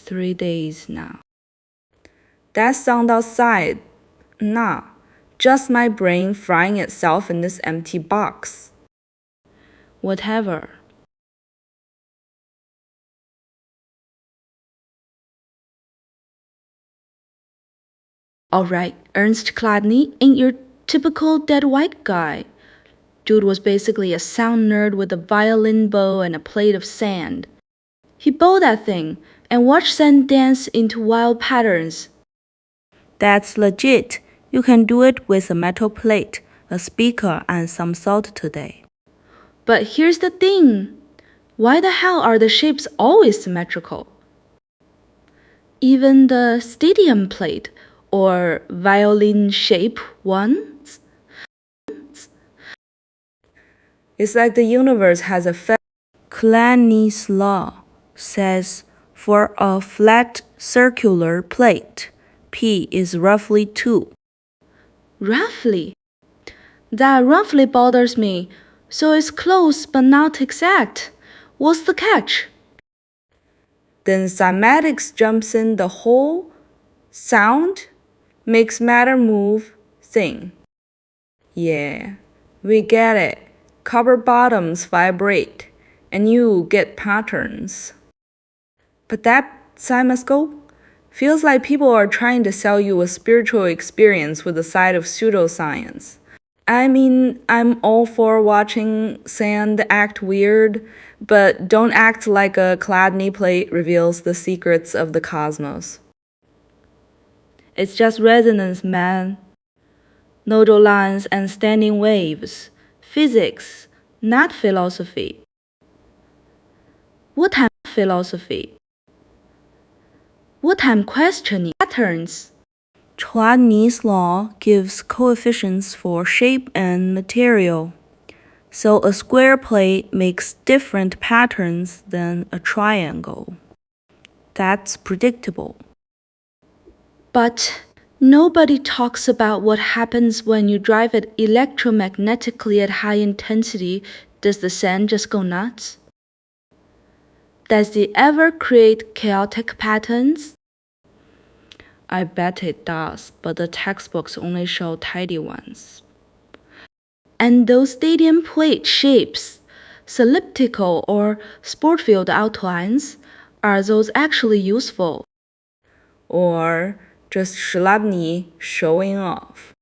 3 days now. That sound outside, nah, just my brain frying itself in this empty box. Whatever. Alright, Ernst Chladni ain't your typical dead white guy. Dude was basically a sound nerd with a violin bow and a plate of sand. He bowed that thing and watched sand dance into wild patterns. That's legit. You can do it with a metal plate, a speaker, and some salt today. But here's the thing. Why the hell are the shapes always symmetrical? Even the stadium plate or violin shape ones? It's like the universe has a Chladni's law says for a flat circular plate, P is roughly 2. Roughly? That roughly bothers me, so it's close but not exact. What's the catch? Then cymatics jumps in the whole sound makes matter move thing. Yeah, we get it. Copper bottoms vibrate, and you get patterns. But that cymoscope feels like people are trying to sell you a spiritual experience with a side of pseudoscience. I mean, I'm all for watching sand act weird, but don't act like a Chladni plate reveals the secrets of the cosmos. It's just resonance, man. Nodal lines and standing waves. Physics, not philosophy. What I'm philosophy? What I'm questioning patterns. Chladni's law gives coefficients for shape and material. So a square plate makes different patterns than a triangle. That's predictable. But nobody talks about what happens when you drive it electromagnetically at high intensity. Does the sand just go nuts? Does it ever create chaotic patterns? I bet it does, but the textbooks only show tidy ones. And those stadium plate shapes, elliptical or sport field outlines, are those actually useful? Or just Chladni showing off?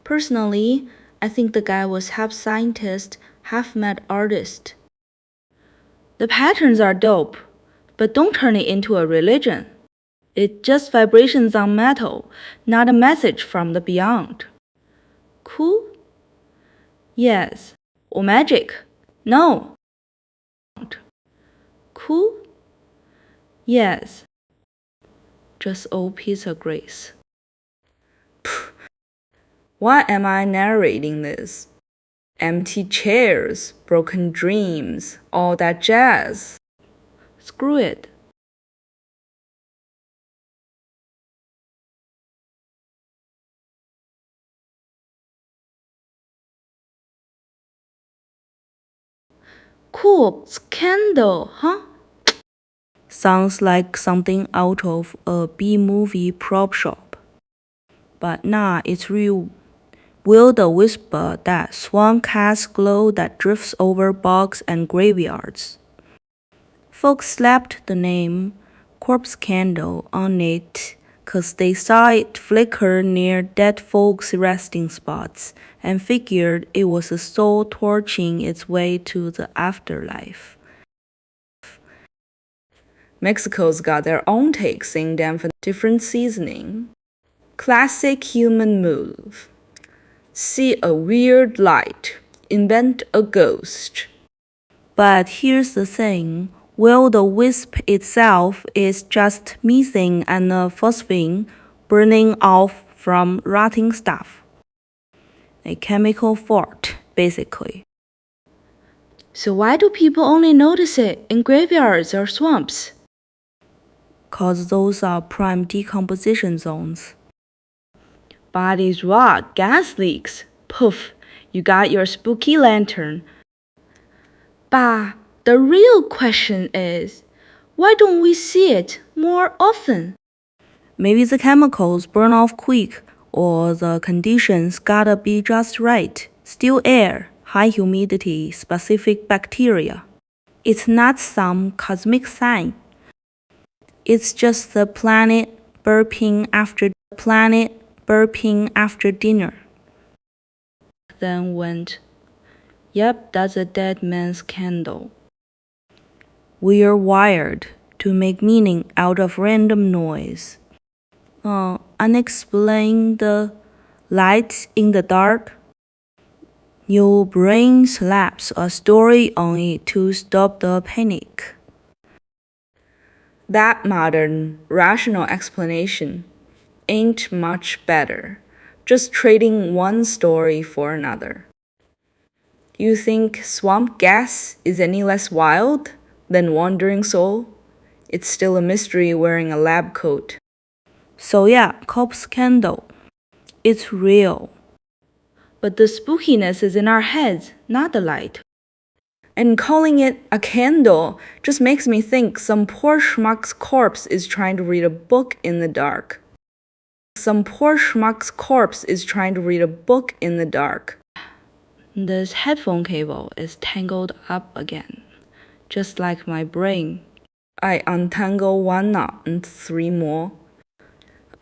Personally, I think the guy was half scientist, half mad artist. The patterns are dope, but don't turn it into a religion. It's just vibrations on metal, not a message from the beyond. Cool? Yes. Or magic? No. Cool? Yes. Just old piece of grace. Why am I narrating this? Empty chairs, broken dreams, all that jazz. Screw it. Cool, scandal, huh? Sounds like something out of a B-movie prop shop. But nah, it's real. Will the whisper that swan cast glow that drifts over bogs and graveyards. Folks slapped the name Corpse Candle on it 'cause they saw it flicker near dead folks' resting spots and figured it was a soul torching its way to the afterlife. Mexico's got their own take, seeing them for different seasoning. Classic human move. See a weird light, invent a ghost. But here's the thing. Well, the wisp itself is just methane and phosphine burning off from rotting stuff. A chemical fart, basically. So why do people only notice it in graveyards or swamps? 'Cause those are prime decomposition zones. Bodies rot, gas leaks. Poof, you got your spooky lantern. But the real question is, Why don't we see it more often? Maybe the chemicals burn off quick, or the conditions gotta be just right. Still air, high humidity, specific bacteria. It's not some cosmic sign. It's just the planet burping after dinner. Then went, "Yep, that's a dead man's candle." We're wired to make meaning out of random noise. Unexplained lights in the dark. Your brain slaps a story on it to stop the panic. That modern, rational explanation ain't much better, just trading one story for another. You think swamp gas is any less wild than Wandering Soul? It's still a mystery wearing a lab coat. So yeah, corpse candle. It's real. But the spookiness is in our heads, not the light. And calling it a candle just makes me think some poor schmuck's corpse is trying to read a book in the dark. This headphone cable is tangled up again, just like my brain. I untangle one knot and 3 more.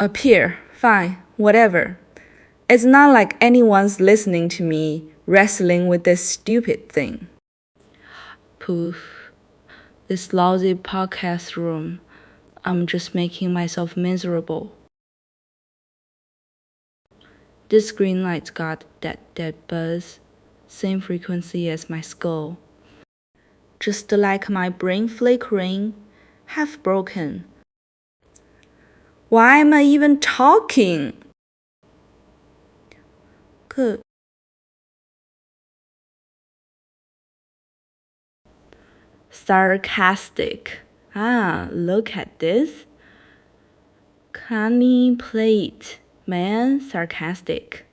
Up here, fine, whatever. It's not like anyone's listening to me wrestling with this stupid thing. Poof. This lousy podcast room. I'm just making myself miserable. This green light's got that dead buzz, same frequency as my skull. Just like my brain flickering, half broken. Why am I even talking? Good. Sarcastic. Look at this. Canny plate. Man, sarcastic.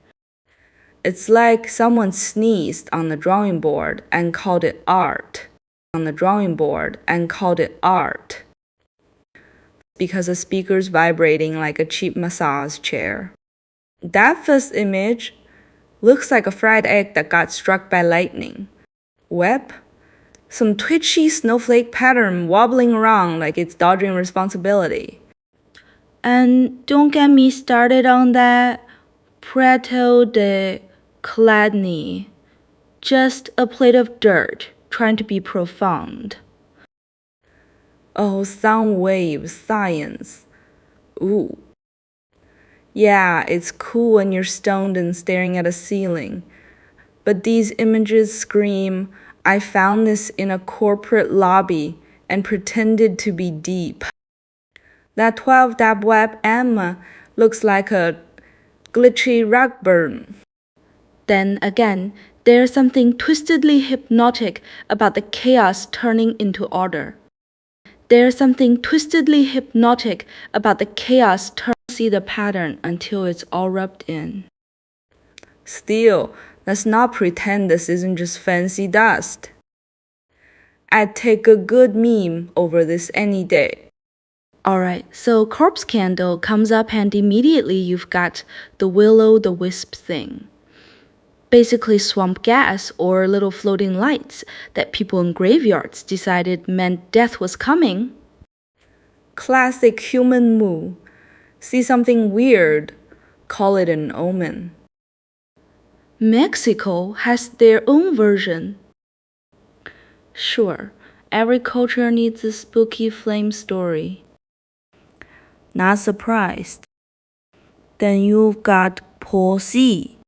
It's like someone sneezed on the drawing board and called it art. Because the speaker's vibrating like a cheap massage chair. That first image looks like a fried egg that got struck by lightning. Web? Some twitchy snowflake pattern wobbling around like it's dodging responsibility. And don't get me started on that Prato de Chladni. Just a plate of dirt trying to be profound. Oh, sound wave science. Ooh. Yeah, it's cool when you're stoned and staring at a ceiling. But these images scream, I found this in a corporate lobby and pretended to be deep. That 12-dab web Emma looks like a glitchy rug burn. Then again, there's something twistedly hypnotic about the chaos turning into order. See the pattern until it's all rubbed in. Still, let's not pretend this isn't just fancy dust. I'd take a good meme over this any day. Alright, so corpse candle comes up and immediately you've got the will-o'-the-wisp thing. Basically swamp gas or little floating lights that people in graveyards decided meant death was coming. Classic human move. See something weird, call it an omen. Mexico has their own version. Sure, every culture needs a spooky flame story. Not surprised. Then you've got Paul C.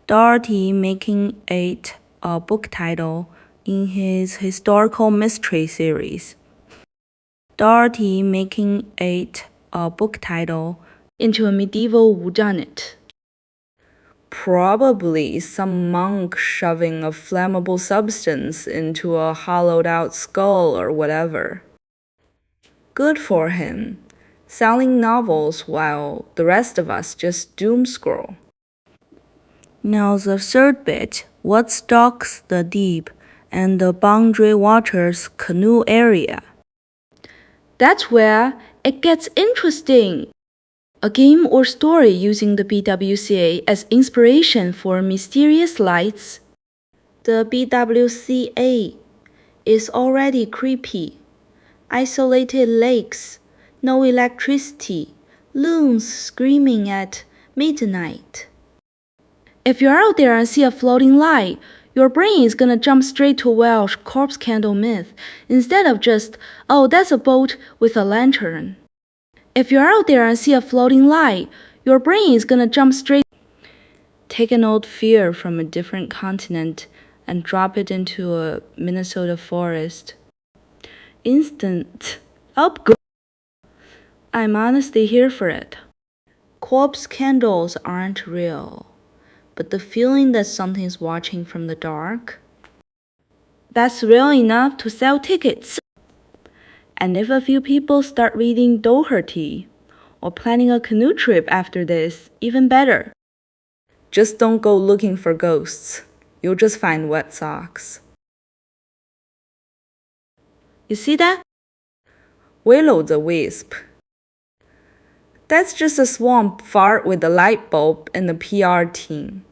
Doherty making it a book title in his historical mystery series. Into a medieval whodunit. Probably some monk shoving a flammable substance into a hollowed-out skull or whatever. Good for him, selling novels while the rest of us just doom scroll. Now the third bit, what stalks the deep and the boundary waters canoe area? That's where it gets interesting. A game or story using the BWCA as inspiration for mysterious lights. The BWCA is already creepy. Isolated lakes, no electricity, loons screaming at midnight. If you're out there and see a floating light, your brain is gonna jump straight to Welsh corpse candle myth instead of just, oh, that's a boat with a lantern. If you're out there and see a floating light, your brain is gonna jump straight. Take an old fear from a different continent and drop it into a Minnesota forest. Instant upgrade. I'm honestly here for it. Corpse candles aren't real, but the feeling that something's watching from the dark, that's real enough to sell tickets. And if a few people start reading Doherty or planning a canoe trip after this, even better. Just don't go looking for ghosts. You'll just find wet socks. You see that? Willow the Wisp. That's just a swamp fart with a light bulb and a PR team.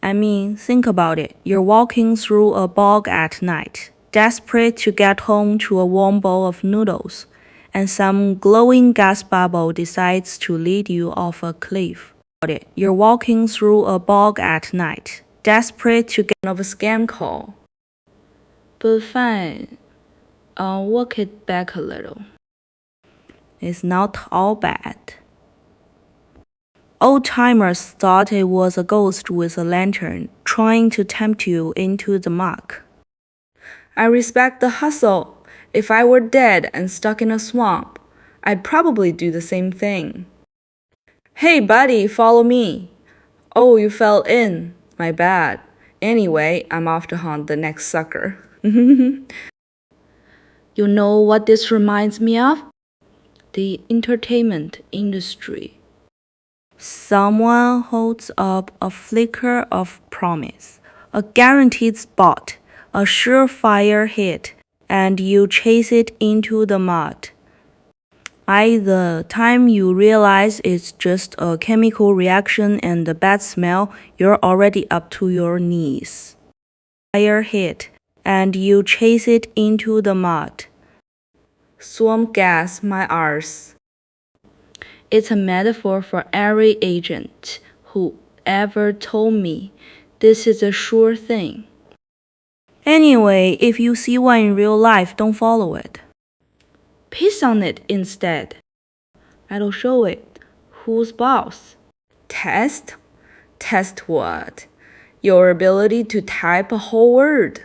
I mean, think about it. You're walking through a bog at night, desperate to get home to a warm bowl of noodles, and some glowing gas bubble decides to lead you off a cliff. You're walking through a bog at night, desperate to get of a scam call. But fine, I'll walk it back a little. It's not all bad. Old-timers thought it was a ghost with a lantern trying to tempt you into the muck. I respect the hustle. If I were dead and stuck in a swamp, I'd probably do the same thing. Hey buddy, follow me. Oh, you fell in. My bad. Anyway, I'm off to hunt the next sucker. You know what this reminds me of? The entertainment industry. Someone holds up a flicker of promise, a guaranteed spot, a surefire hit, and you chase it into the mud. By the time you realize it's just a chemical reaction and a bad smell, you're already up to your knees. Fire hit, and you chase it into the mud. Swamp gas, my arse. It's a metaphor for every agent who ever told me this is a sure thing. Anyway, if you see one in real life, don't follow it. Piss on it instead. That'll show it who's boss. Test? Test what? Your ability to type a whole word.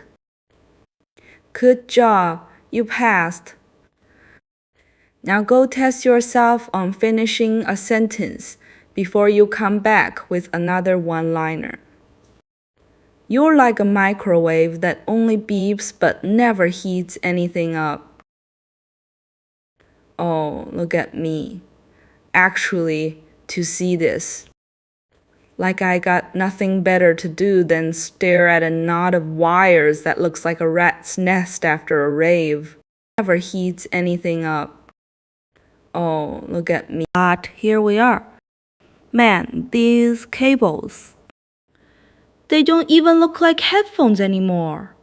Good job, you passed. Now go test yourself on finishing a sentence before you come back with another one-liner. You're like a microwave that only beeps but never heats anything up. Oh, look at me. Actually, to see this. Like I got nothing better to do than stare at a knot of wires that looks like a rat's nest after a rave. Never heats anything up. Oh, look at me. But here we are. Man, these cables. They don't even look like headphones anymore.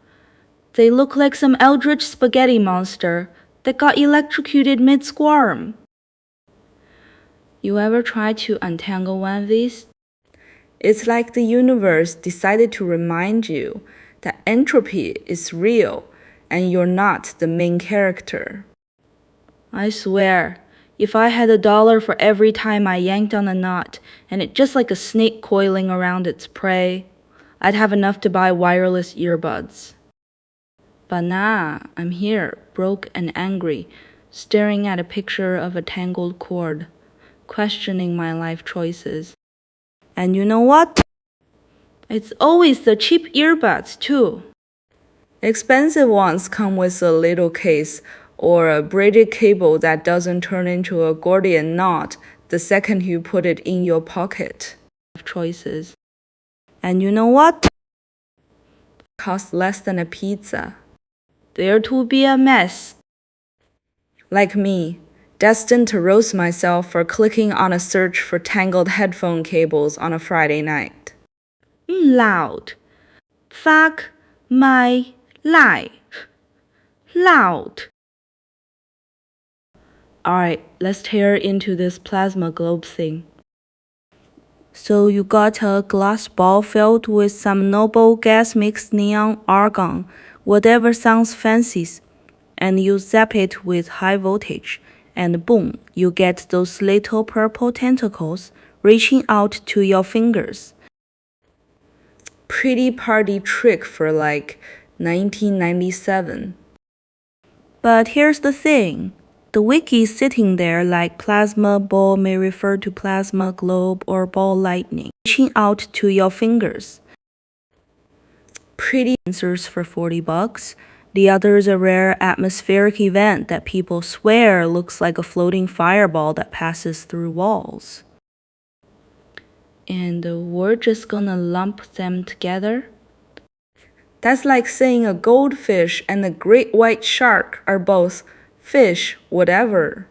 They look like some eldritch spaghetti monster that got electrocuted mid-squirm. You ever try to untangle one of these? It's like the universe decided to remind you that entropy is real and you're not the main character. I swear, if I had $1 for every time I yanked on a knot and it just like a snake coiling around its prey, I'd have enough to buy wireless earbuds. But nah, I'm here, broke and angry, staring at a picture of a tangled cord, questioning my life choices. And you know what? It's always the cheap earbuds, too. Expensive ones come with a little case or a braided cable that doesn't turn into a Gordian knot the second you put it in your pocket. Choices. And you know what? Costs less than a pizza. There to be a mess. Like me, destined to roast myself for clicking on a search for tangled headphone cables on a Friday night. Loud. Fuck my life. Loud. Alright, let's tear into this plasma globe thing. So you got a glass ball filled with some noble gas mixed neon argon, whatever sounds fancy, and you zap it with high voltage, and boom, you get those little purple tentacles reaching out to your fingers. Pretty party trick for like 1997. But here's the thing. The wiki is sitting there like plasma ball may refer to plasma globe or ball lightning, reaching out to your fingers. Pretty answers for $40. The other is a rare atmospheric event that people swear looks like a floating fireball that passes through walls. And we're just gonna lump them together? That's like saying a goldfish and a great white shark are both fish whatever.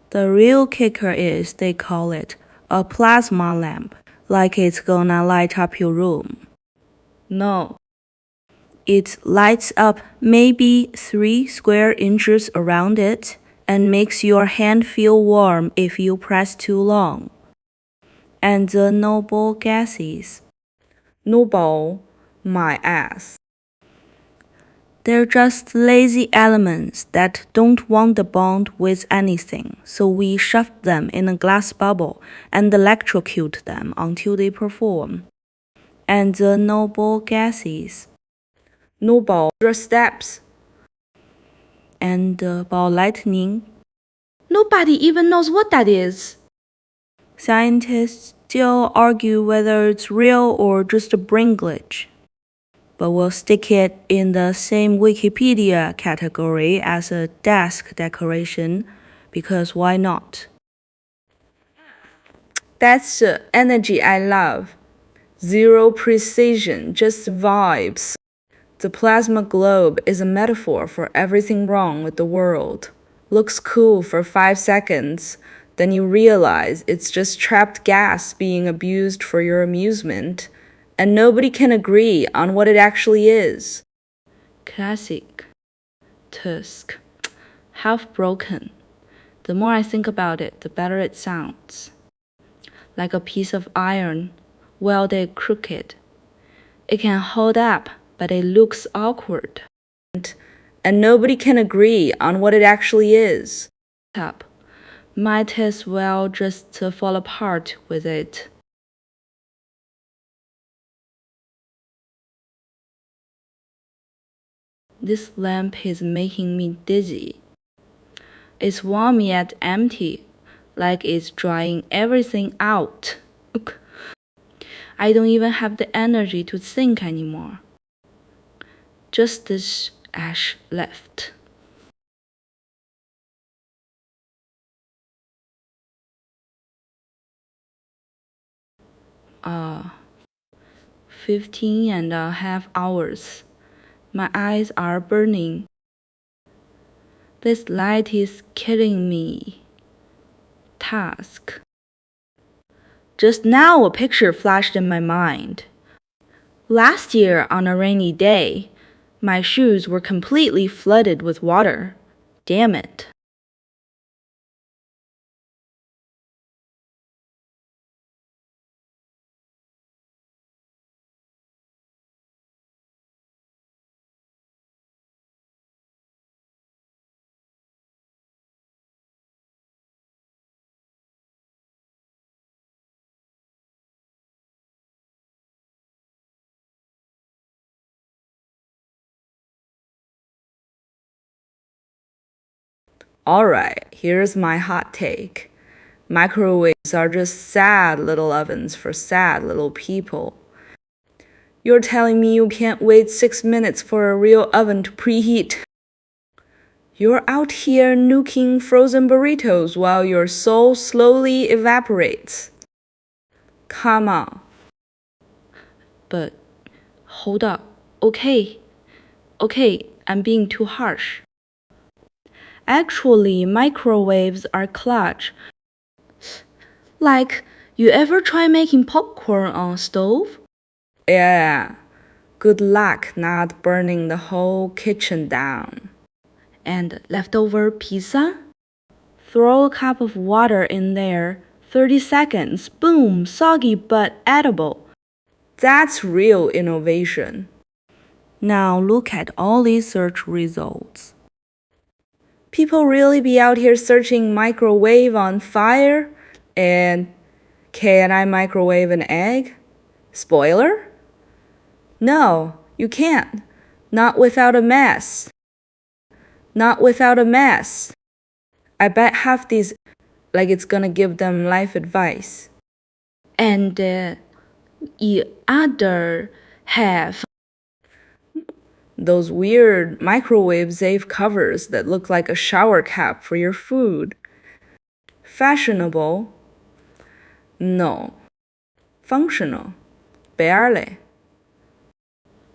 The real kicker is they call it a plasma lamp, like it's gonna light up your room. No. It lights up maybe 3 square inches around it and makes your hand feel warm if you press too long. And the noble gases. Noble, my ass. They're just lazy elements that don't want to bond with anything, so we shove them in a glass bubble and electrocute them until they perform. And the noble gases. Noble steps. And ball lightning. Nobody even knows what that is. Scientists still argue whether it's real or just a brain glitch. But we'll stick it in the same Wikipedia category as a desk decoration, because why not? That's the energy I love. Zero precision, just vibes. The plasma globe is a metaphor for everything wrong with the world. Looks cool for 5 seconds, then you realize it's just trapped gas being abused for your amusement, and nobody can agree on what it actually is. Classic. Tusk. Half broken. The more I think about it, the better it sounds. Like a piece of iron, welded crooked. It can hold up, but it looks awkward. And nobody can agree on what it actually is. Might as well just fall apart with it. This lamp is making me dizzy. It's warm yet empty, like it's drying everything out. I don't even have the energy to think anymore. Just this ash left. Uh, 15.5 hours. My eyes are burning. This light is killing me. Task. Just now a picture flashed in my mind. Last year on a rainy day, my shoes were completely flooded with water. Damn it. Alright, here's my hot take. Microwaves are just sad little ovens for sad little people. You're telling me you can't wait 6 minutes for a real oven to preheat? You're out here nuking frozen burritos while your soul slowly evaporates. Come on. But hold up. Okay, I'm being too harsh. Actually, microwaves are clutch. Like, you ever try making popcorn on a stove? Yeah, good luck not burning the whole kitchen down. And leftover pizza? Throw a cup of water in there, 30 seconds, boom, soggy but edible. That's real innovation. Now look at all these search results. People really be out here searching microwave on fire? And can I microwave an egg? Spoiler? No, you can't. Not without a mess. Not without a mess. I bet half these like it's gonna give them life advice. And the other half. Those weird microwave safe covers that look like a shower cap for your food. Fashionable? No. Functional? Barely.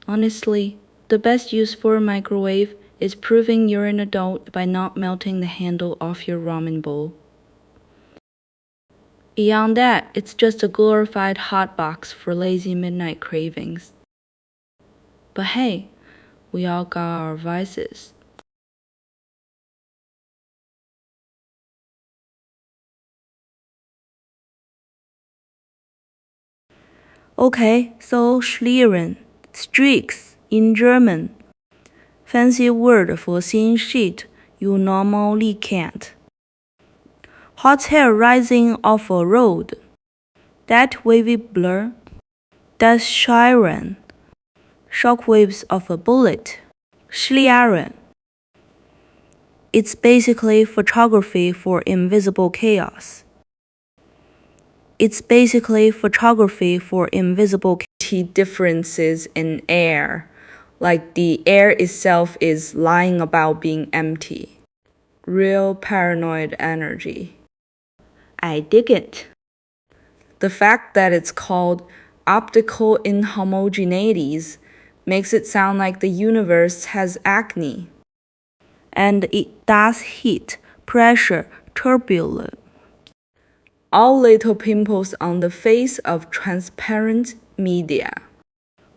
Honestly, the best use for a microwave is proving you're an adult by not melting the handle off your ramen bowl. Beyond that, it's just a glorified hot box for lazy midnight cravings. But hey, we all got our vices. Okay, so Schlieren, streaks in German. Fancy word for thin sheet you normally can't. Hot hair rising off a road. That wavy blur. That's Schlieren. Shockwaves of a bullet. Schlieren. It's basically photography for invisible chaos. It's basically photography for invisible differences in air, like the air itself is lying about being empty. Real paranoid energy. I dig it. The fact that it's called optical inhomogeneities makes it sound like the universe has acne. And it does heat, pressure, turbulence. All little pimples on the face of transparent media.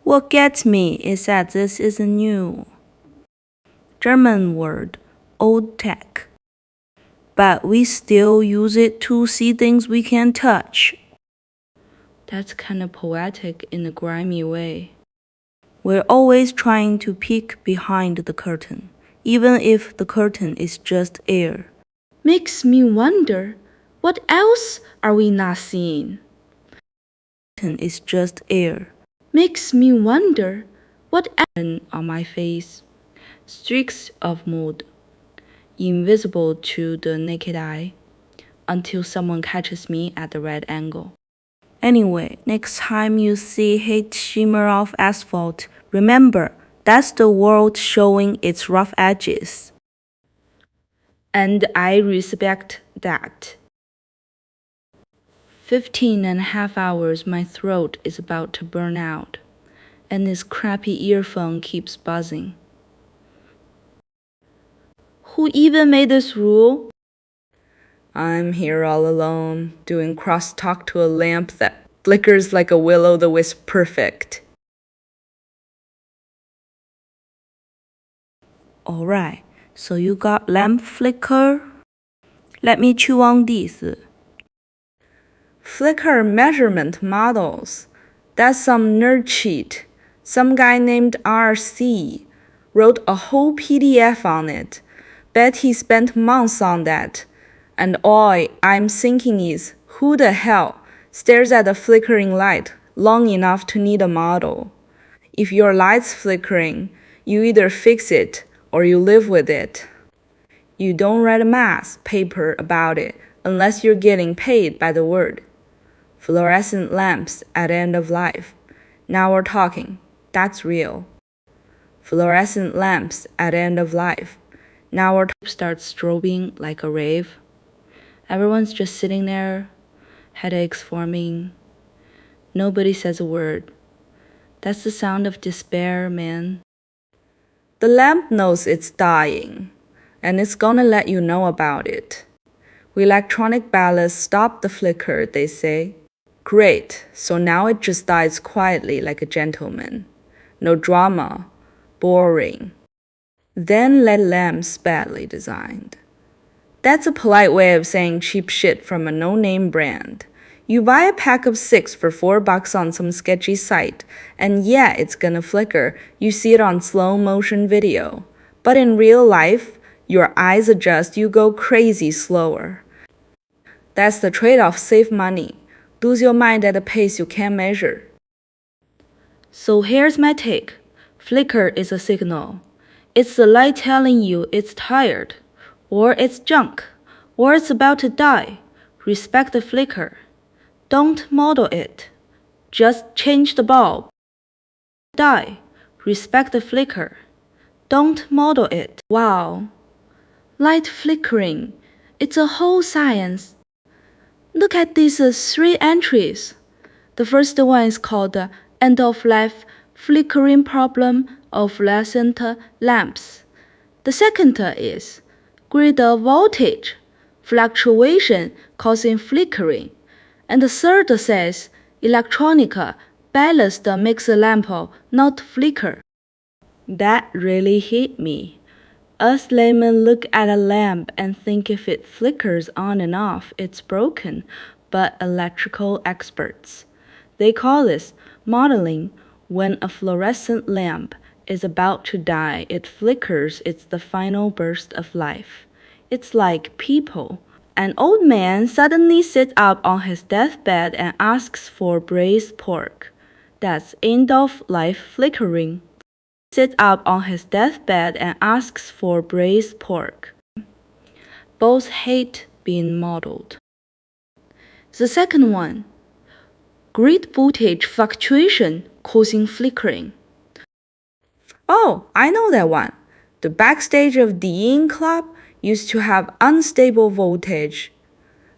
What gets me is that this is a new German word, old tech. But we still use it to see things we can't touch. That's kind of poetic in a grimy way. We're always trying to peek behind the curtain, even if the curtain is just air. Makes me wonder, what else are we not seeing? The curtain is just air. Makes me wonder, what else on my face? Streaks of mood, invisible to the naked eye, until someone catches me at the right angle. Anyway, next time you see hate shimmer off asphalt, remember, that's the world showing its rough edges. And I respect that. 15.5 hours my throat is about to burn out, and this crappy earphone keeps buzzing. Who even made this rule? I'm here all alone, doing crosstalk to a lamp that flickers like a will-o'-the-wisp perfect. Alright, so you got lamp flicker? Let me chew on this. Flickr measurement models. That's some nerd cheat. Some guy named RC wrote a whole PDF on it. Bet he spent months on that. And all I'm thinking is, who the hell stares at a flickering light long enough to need a model? If your light's flickering, you either fix it or you live with it. You don't write a math paper about it unless you're getting paid by the word. Fluorescent lamps at end of life. Now we're talking. That's real. Fluorescent lamps at end of life. Now we're starts strobing like a rave. Everyone's just sitting there, headaches forming. Nobody says a word. That's the sound of despair, man. The lamp knows it's dying. and it's gonna let you know about it. We electronic ballast stop the flicker, they say. Great, so now it just dies quietly like a gentleman. No drama. Boring. Then LED lamps badly designed. That's a polite way of saying cheap shit from a no-name brand. You buy a pack of 6 for $4 on some sketchy site, and yeah, it's gonna flicker. You see it on slow motion video. But in real life, your eyes adjust, you go crazy slower. That's the trade-off, save money. Lose your mind at a pace you can't measure. So here's my take. Flicker is a signal. It's the light telling you it's tired, or it's junk, or it's about to die. Respect the flicker. Don't model it. Just change the bulb. Die. Respect the flicker. Don't model it. Wow. Light flickering. It's a whole science. Look at these 3 entries. The first one is called the end-of-life flickering problem of fluorescent lamps. The second is grid voltage fluctuation causing flickering. And the third says electronic ballast makes the lamp not flicker. That really hit me. Us laymen look at a lamp and think if it flickers on and off, it's broken, but electrical experts, they call this modeling. When a fluorescent lamp is about to die, it flickers, it's the final burst of life. It's like people. An old man suddenly sits up on his deathbed and asks for braised pork. That's end-of-life flickering. Sits up on his deathbed and asks for braised pork. Both hate being modeled. The second one, grid voltage fluctuation causing flickering. Oh, I know that one. The backstage of the In Club used to have unstable voltage.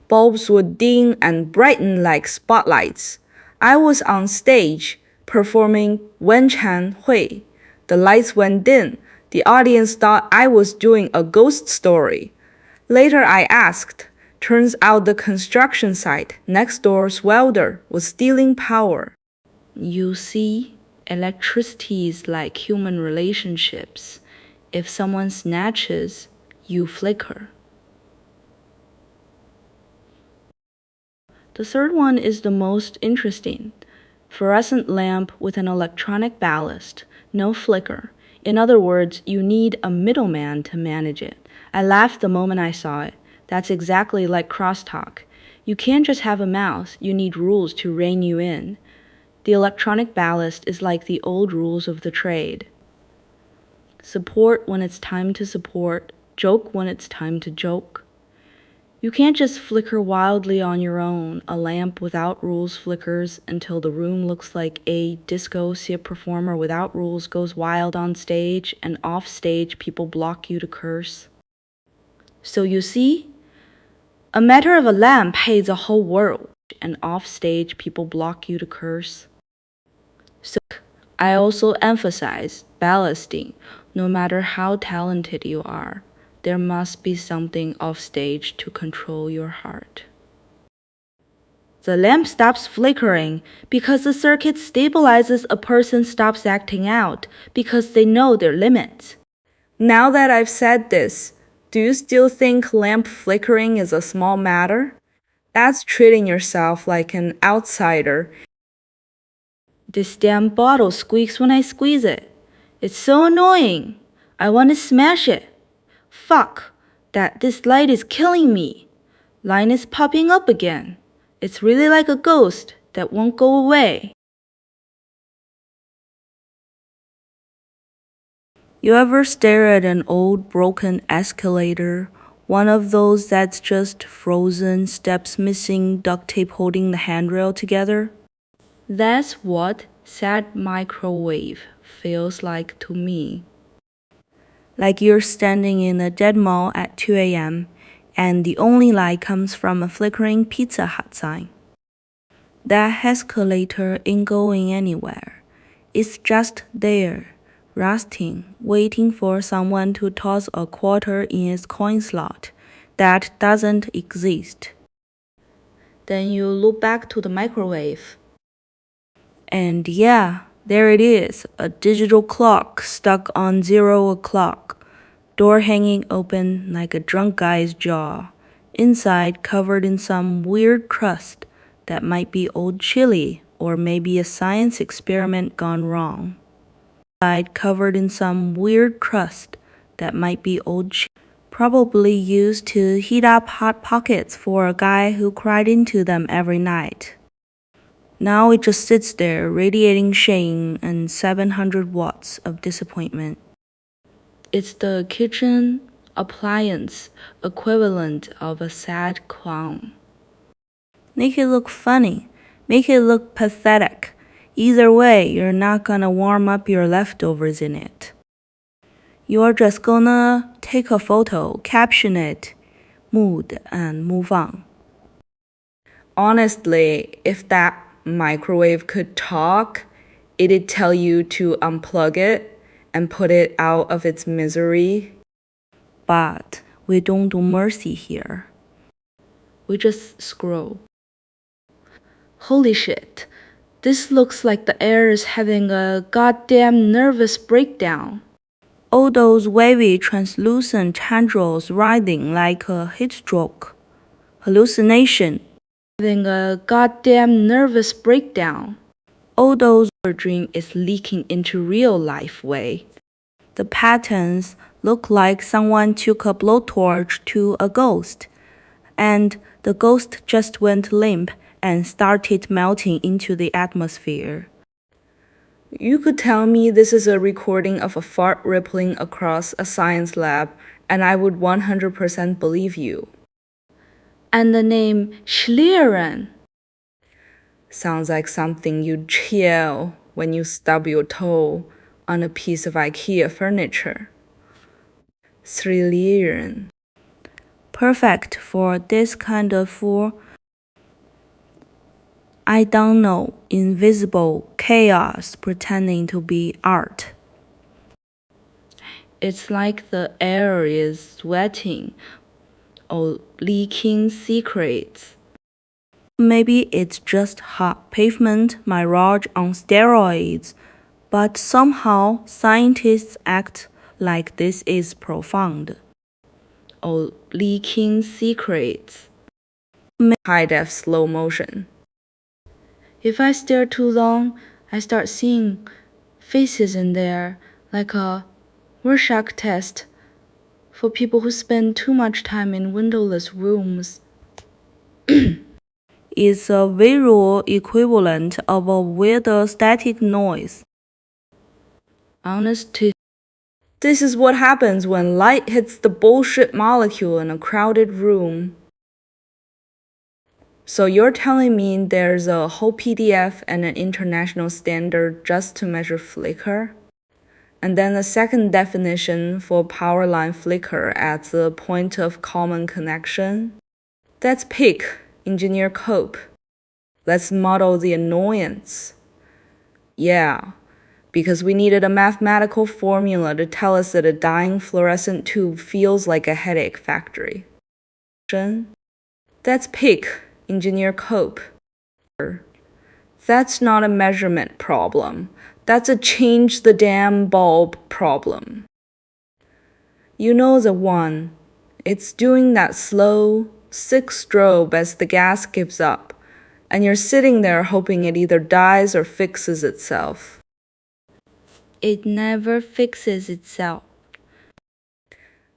Bulbs would ding and brighten like spotlights. I was on stage performing Wenchan Hui. The lights went dim. The audience thought I was doing a ghost story. Later I asked. Turns out the construction site next door's welder was stealing power. You see, electricity is like human relationships. If someone snatches, you flicker. The third one is the most interesting. Fluorescent lamp with an electronic ballast, no flicker. In other words, you need a middleman to manage it. I laughed the moment I saw it. That's exactly like crosstalk. You can't just have a mouth, you need rules to rein you in. The electronic ballast is like the old rules of the trade. Support when it's time to support, joke when it's time to joke. You can't just flicker wildly on your own. A lamp without rules flickers until the room looks like a disco. See a performer without rules goes wild on stage, and off stage people block you to curse. So you see, a matter of a lamp hates a whole world, and off stage people block you to curse. So I also emphasize ballasting. No matter how talented you are, there must be something off stage to control your heart. The lamp stops flickering because the circuit stabilizes. A person stops acting out because they know their limits. Now that I've said this, do you still think lamp flickering is a small matter? That's treating yourself like an outsider. This damn bottle squeaks when I squeeze it. It's so annoying. I want to smash it. Fuck, this light is killing me. Line is popping up again. It's really like a ghost that won't go away. You ever stare at an old broken escalator? One of those that's just frozen, steps missing, duct tape holding the handrail together? That's what sad microwave feels like to me. Like you're standing in a dead mall at 2 a.m. and the only light comes from a flickering Pizza Hut sign. That escalator ain't going anywhere. It's just there, resting, waiting for someone to toss a quarter in its coin slot that doesn't exist. Then you look back to the microwave. And yeah, there it is, a digital clock stuck on 0 o'clock, door hanging open like a drunk guy's jaw, inside covered in some weird crust that might be old chili or maybe a science experiment gone wrong. Inside covered in some weird crust that might be old chili, probably used to heat up hot pockets for a guy who cried into them every night. Now it just sits there, radiating shame and 700 watts of disappointment. It's the kitchen appliance equivalent of a sad clown. Make it look funny. Make it look pathetic. Either way, you're not gonna warm up your leftovers in it. You're just gonna take a photo, caption it, mood, and move on. Honestly, if that microwave could talk, it'd tell you to unplug it and put it out of its misery. But we don't do mercy here. We just scroll. Holy shit, this looks like the air is having a goddamn nervous breakdown. All those wavy, translucent tendrils writhing like a heat stroke. Hallucination. Having a goddamn nervous breakdown. All those dream is leaking into real life way. The patterns look like someone took a blowtorch to a ghost, and the ghost just went limp and started melting into the atmosphere. You could tell me this is a recording of a fart rippling across a science lab, and I would 100% believe you. And the name Schlieren sounds like something you'd yell when you stub your toe on a piece of IKEA furniture. Schlieren. Perfect for this kind of I don't know, invisible chaos pretending to be art. It's like the air is sweating or leaking secrets. Maybe it's just hot pavement mirage on steroids, but somehow scientists act like this is profound. Or leaking secrets. High-def slow motion. If I stare too long, I start seeing faces in there, like a Rorschach test for people who spend too much time in windowless rooms. It's a visual equivalent of a weird static noise. Honestly, this is what happens when light hits the bullshit molecule in a crowded room. So you're telling me there's a whole PDF and an international standard just to measure flicker? And then a second definition for power line flicker at the point of common connection? That's PIC, engineer cope. Let's model the annoyance. Yeah, because we needed a mathematical formula to tell us that a dying fluorescent tube feels like a headache factory. That's PIC, engineer cope. That's not a measurement problem. That's a change the damn bulb problem. You know the one. It's doing that slow, sick strobe as the gas gives up, and you're sitting there hoping it either dies or fixes itself. It never fixes itself.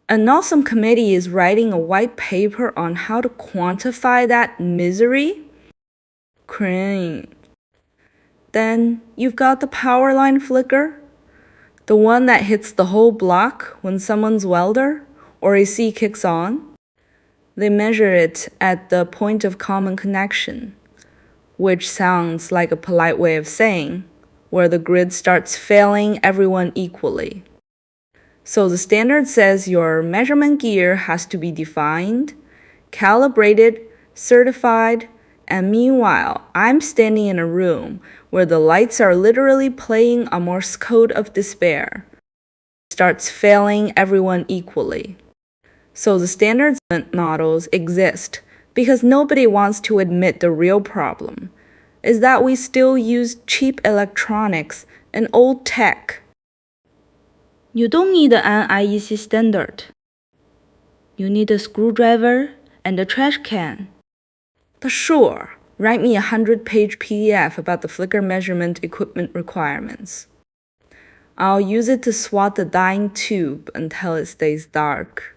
An awesome committee is writing a white paper on how to quantify that misery? Cringe. Then you've got the power line flicker, the one that hits the whole block when someone's welder or AC kicks on. They measure it at the point of common connection, which sounds like a polite way of saying where the grid starts failing everyone equally. So the standard says your measurement gear has to be defined, calibrated, certified, and meanwhile, I'm standing in a room where the lights are literally playing a Morse code of despair, starts failing everyone equally. So the standard models exist because nobody wants to admit the real problem is that we still use cheap electronics and old tech. You don't need an IEC standard. You need a screwdriver and a trash can. Sure, write me a 100-page PDF about the flicker measurement equipment requirements. I'll use it to swat the dying tube until it stays dark.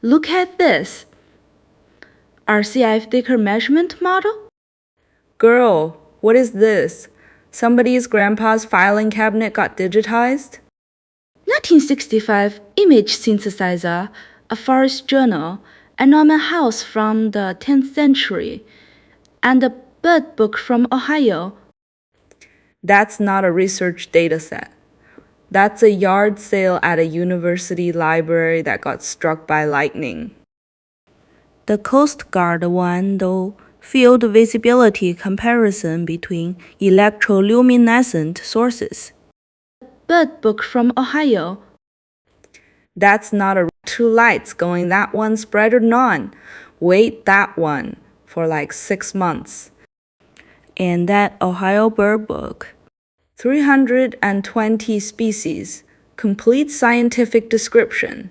Look at this. RCI flicker measurement model? Girl, what is this? Somebody's grandpa's filing cabinet got digitized? 1965 image synthesizer, a forest journal, a Norman house from the 10th century, and a bird book from Ohio. That's not a research dataset. That's a yard sale at a university library that got struck by lightning. The Coast Guard one, though, field visibility comparison between electroluminescent sources. Bird book from Ohio. That's not a two lights going that one spread or none. Wait that one for like 6 months. And that Ohio bird book. 320 species, complete scientific description.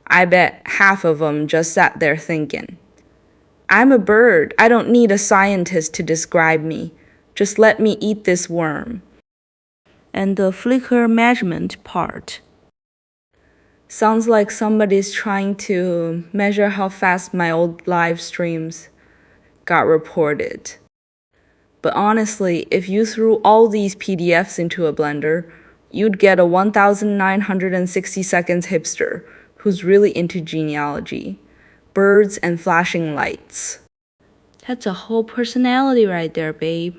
I bet half of them just sat there thinking, I'm a bird. I don't need a scientist to describe me. Just let me eat this worm. And the flicker measurement part. Sounds like somebody's trying to measure how fast my old live streams got reported. But honestly, if you threw all these PDFs into a blender, you'd get a 1960 seconds hipster who's really into genealogy, birds and flashing lights. That's a whole personality right there, babe.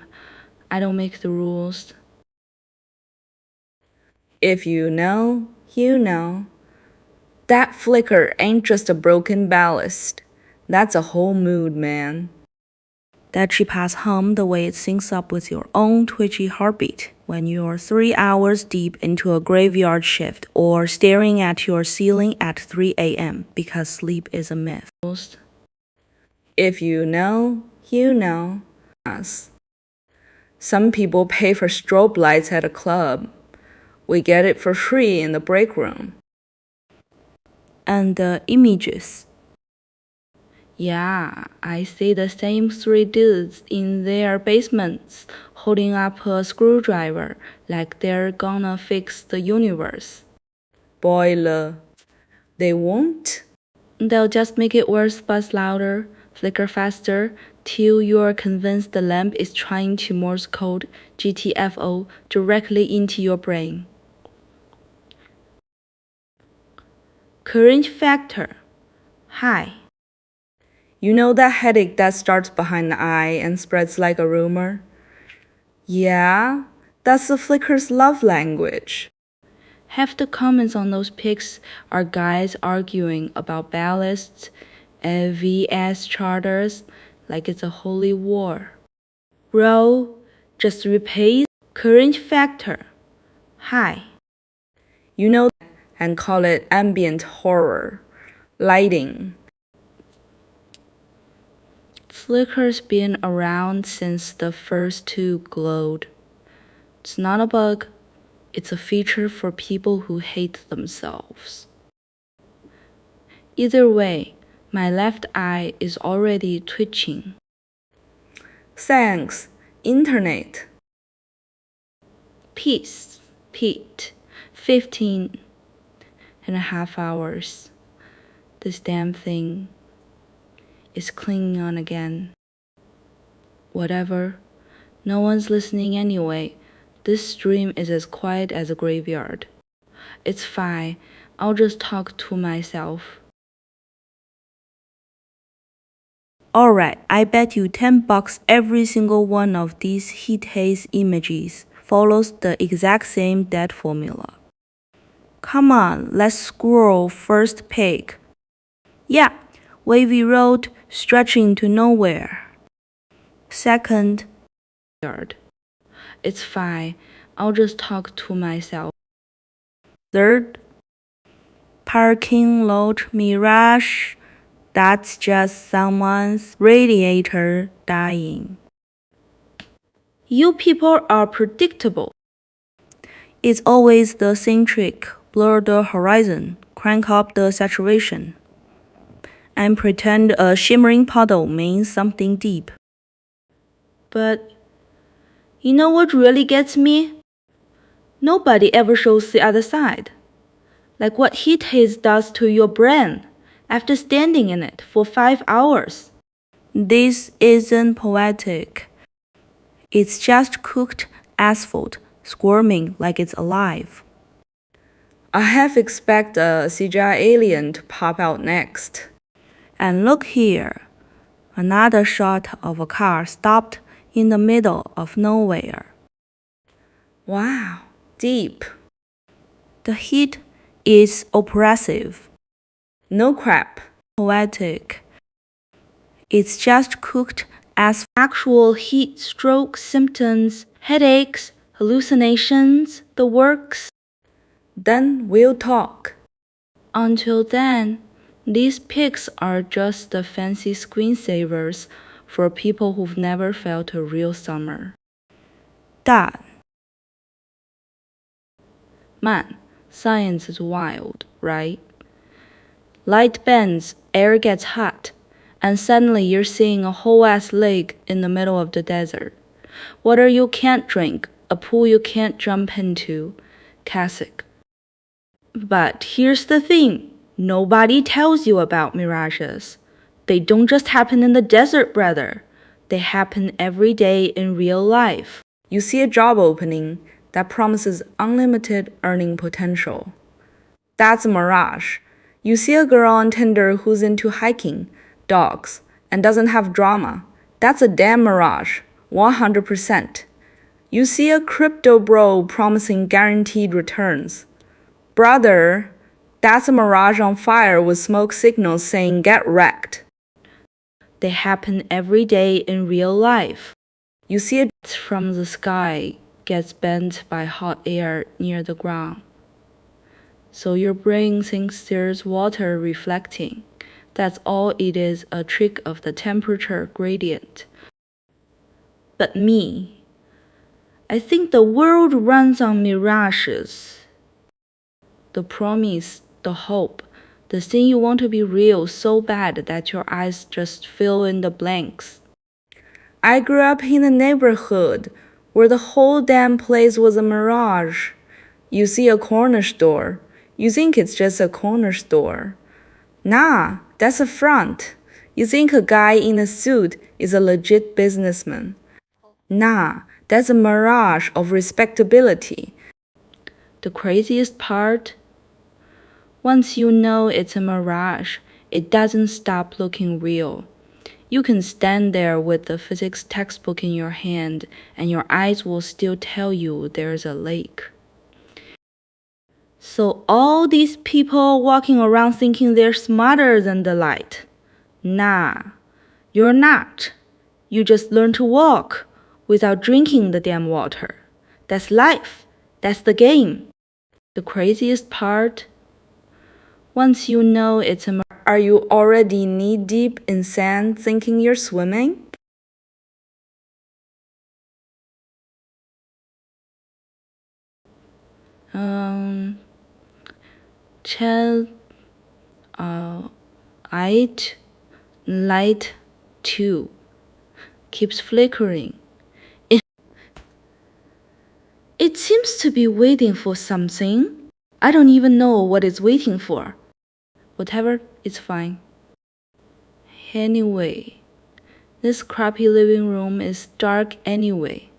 I don't make the rules. If you know, you know. That flicker ain't just a broken ballast. That's a whole mood, man. That cheap-ass hum the way it syncs up with your own twitchy heartbeat when you're 3 hours deep into a graveyard shift or staring at your ceiling at 3 a.m. because sleep is a myth. If you know, you know. Some people pay for strobe lights at a club. We get it for free in the break room. And the images. Yeah, I see the same 3 dudes in their basements holding up a screwdriver like they're gonna fix the universe. Boiler. They won't? They'll just make it worse, buzz louder, flicker faster, till you're convinced the lamp is trying to Morse code GTFO directly into your brain. Current factor. High. You know that headache that starts behind the eye and spreads like a rumor? Yeah, that's the flicker's love language. Half the comments on those pics are guys arguing about ballasts and VS charters like it's a holy war. Bro, just replace current factor. High. You know that and call it ambient horror. Lighting. Flicker's been around since the first 2 glowed. It's not a bug, it's a feature for people who hate themselves. Either way, my left eye is already twitching. Thanks, Internet. Peace, Pete. 15.5 hours. This damn thing is clinging on again. Whatever. No one's listening anyway. This stream is as quiet as a graveyard. It's fine. I'll just talk to myself. Alright, I bet you $10 every single one of these heat haze images follows the exact same dead formula. Come on, let's scroll first page. Yeah, wavy road stretching to nowhere. Second, yard. It's fine. I'll just talk to myself. Third, parking lot mirage. That's just someone's radiator dying. You people are predictable. It's always the same trick. Blur the horizon, crank up the saturation, and pretend a shimmering puddle means something deep. But you know what really gets me? Nobody ever shows the other side. Like what heat haze does to your brain after standing in it for 5 hours. This isn't poetic. It's just cooked asphalt, squirming like it's alive. I half expect a CGI alien to pop out next. And look here, another shot of a car stopped in the middle of nowhere. Wow, deep. The heat is oppressive. No crap. Poetic. It's just cooked as Actual heat stroke symptoms, headaches, hallucinations, the works. Then we'll talk. Until then, these pics are just the fancy screensavers for people who've never felt a real summer. Dad. Man, science is wild, right? Light bends, air gets hot, and suddenly you're seeing a whole ass lake in the middle of the desert. Water you can't drink, a pool you can't jump into. Classic. But here's the thing. Nobody tells you about mirages. They don't just happen in the desert, brother. They happen every day in real life. You see a job opening that promises unlimited earning potential. That's a mirage. You see a girl on Tinder who's into hiking, dogs, and doesn't have drama. That's a damn mirage, 100%. You see a crypto bro promising guaranteed returns. Brother, that's a mirage on fire with smoke signals saying get wrecked. They happen every day in real life. You see it from the sky gets bent by hot air near the ground. So your brain thinks there's water reflecting. That's all it is, a trick of the temperature gradient. But me, I think the world runs on mirages. The promise, the hope, the thing you want to be real so bad that your eyes just fill in the blanks. I grew up in a neighborhood where the whole damn place was a mirage. You see a corner store. You think it's just a corner store. Nah, that's a front. You think a guy in a suit is a legit businessman. Nah, that's a mirage of respectability. The craziest part? Once you know it's a mirage, it doesn't stop looking real. You can stand there with the physics textbook in your hand, and your eyes will still tell you there's a lake. So all these people walking around thinking they're smarter than the light. Nah, you're not. You just learn to walk without drinking the damn water. That's life. That's the game. The craziest part? Once you know it's a... Are you already knee-deep in sand thinking you're swimming? Light 2 keeps flickering. It seems to be waiting for something. I don't even know what it's waiting for. Whatever, it's fine. Anyway, this crappy living room is dark anyway.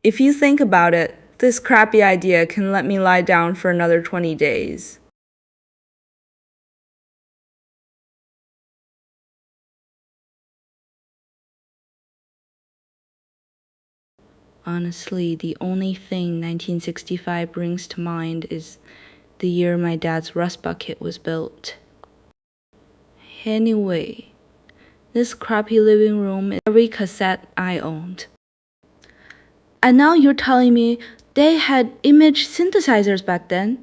If you think about it, this crappy idea can let me lie down for another 20 days. Honestly, the only thing 1965 brings to mind is the year my dad's rust bucket was built. Anyway, this crappy living room is every cassette I owned. And now you're telling me They had image synthesizers back then.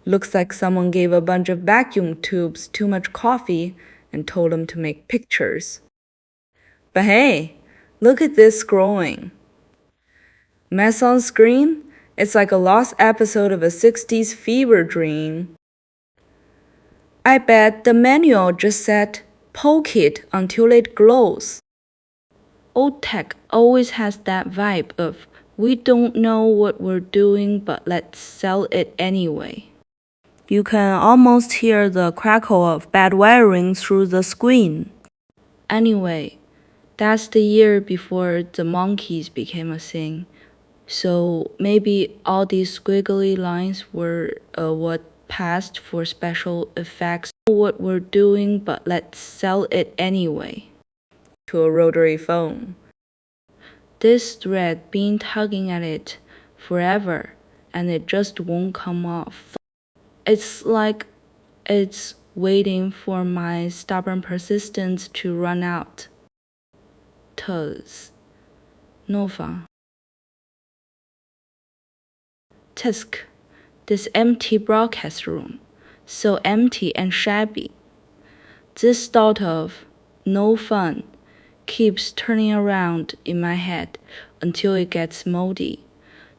Looks like someone gave a bunch of vacuum tubes too much coffee and told them to make pictures. But hey, look at this scrolling. Mess on screen? It's like a lost episode of a 60s fever dream. I bet the manual just said, poke it until it glows. Old tech always has that vibe of, we don't know what we're doing, but let's sell it anyway. You can almost hear the crackle of bad wiring through the screen. Anyway, that's the year before the monkeys became a thing. So maybe all these squiggly lines were what passed for special effects. What we're doing, but let's sell it anyway. To a rotary phone. This thread been tugging at it forever, and it just won't come off. It's like it's waiting for my stubborn persistence to run out. Tuz. Nova. Tusk. This empty broadcast room. So empty and shabby. This thought of no fun keeps turning around in my head until it gets moldy.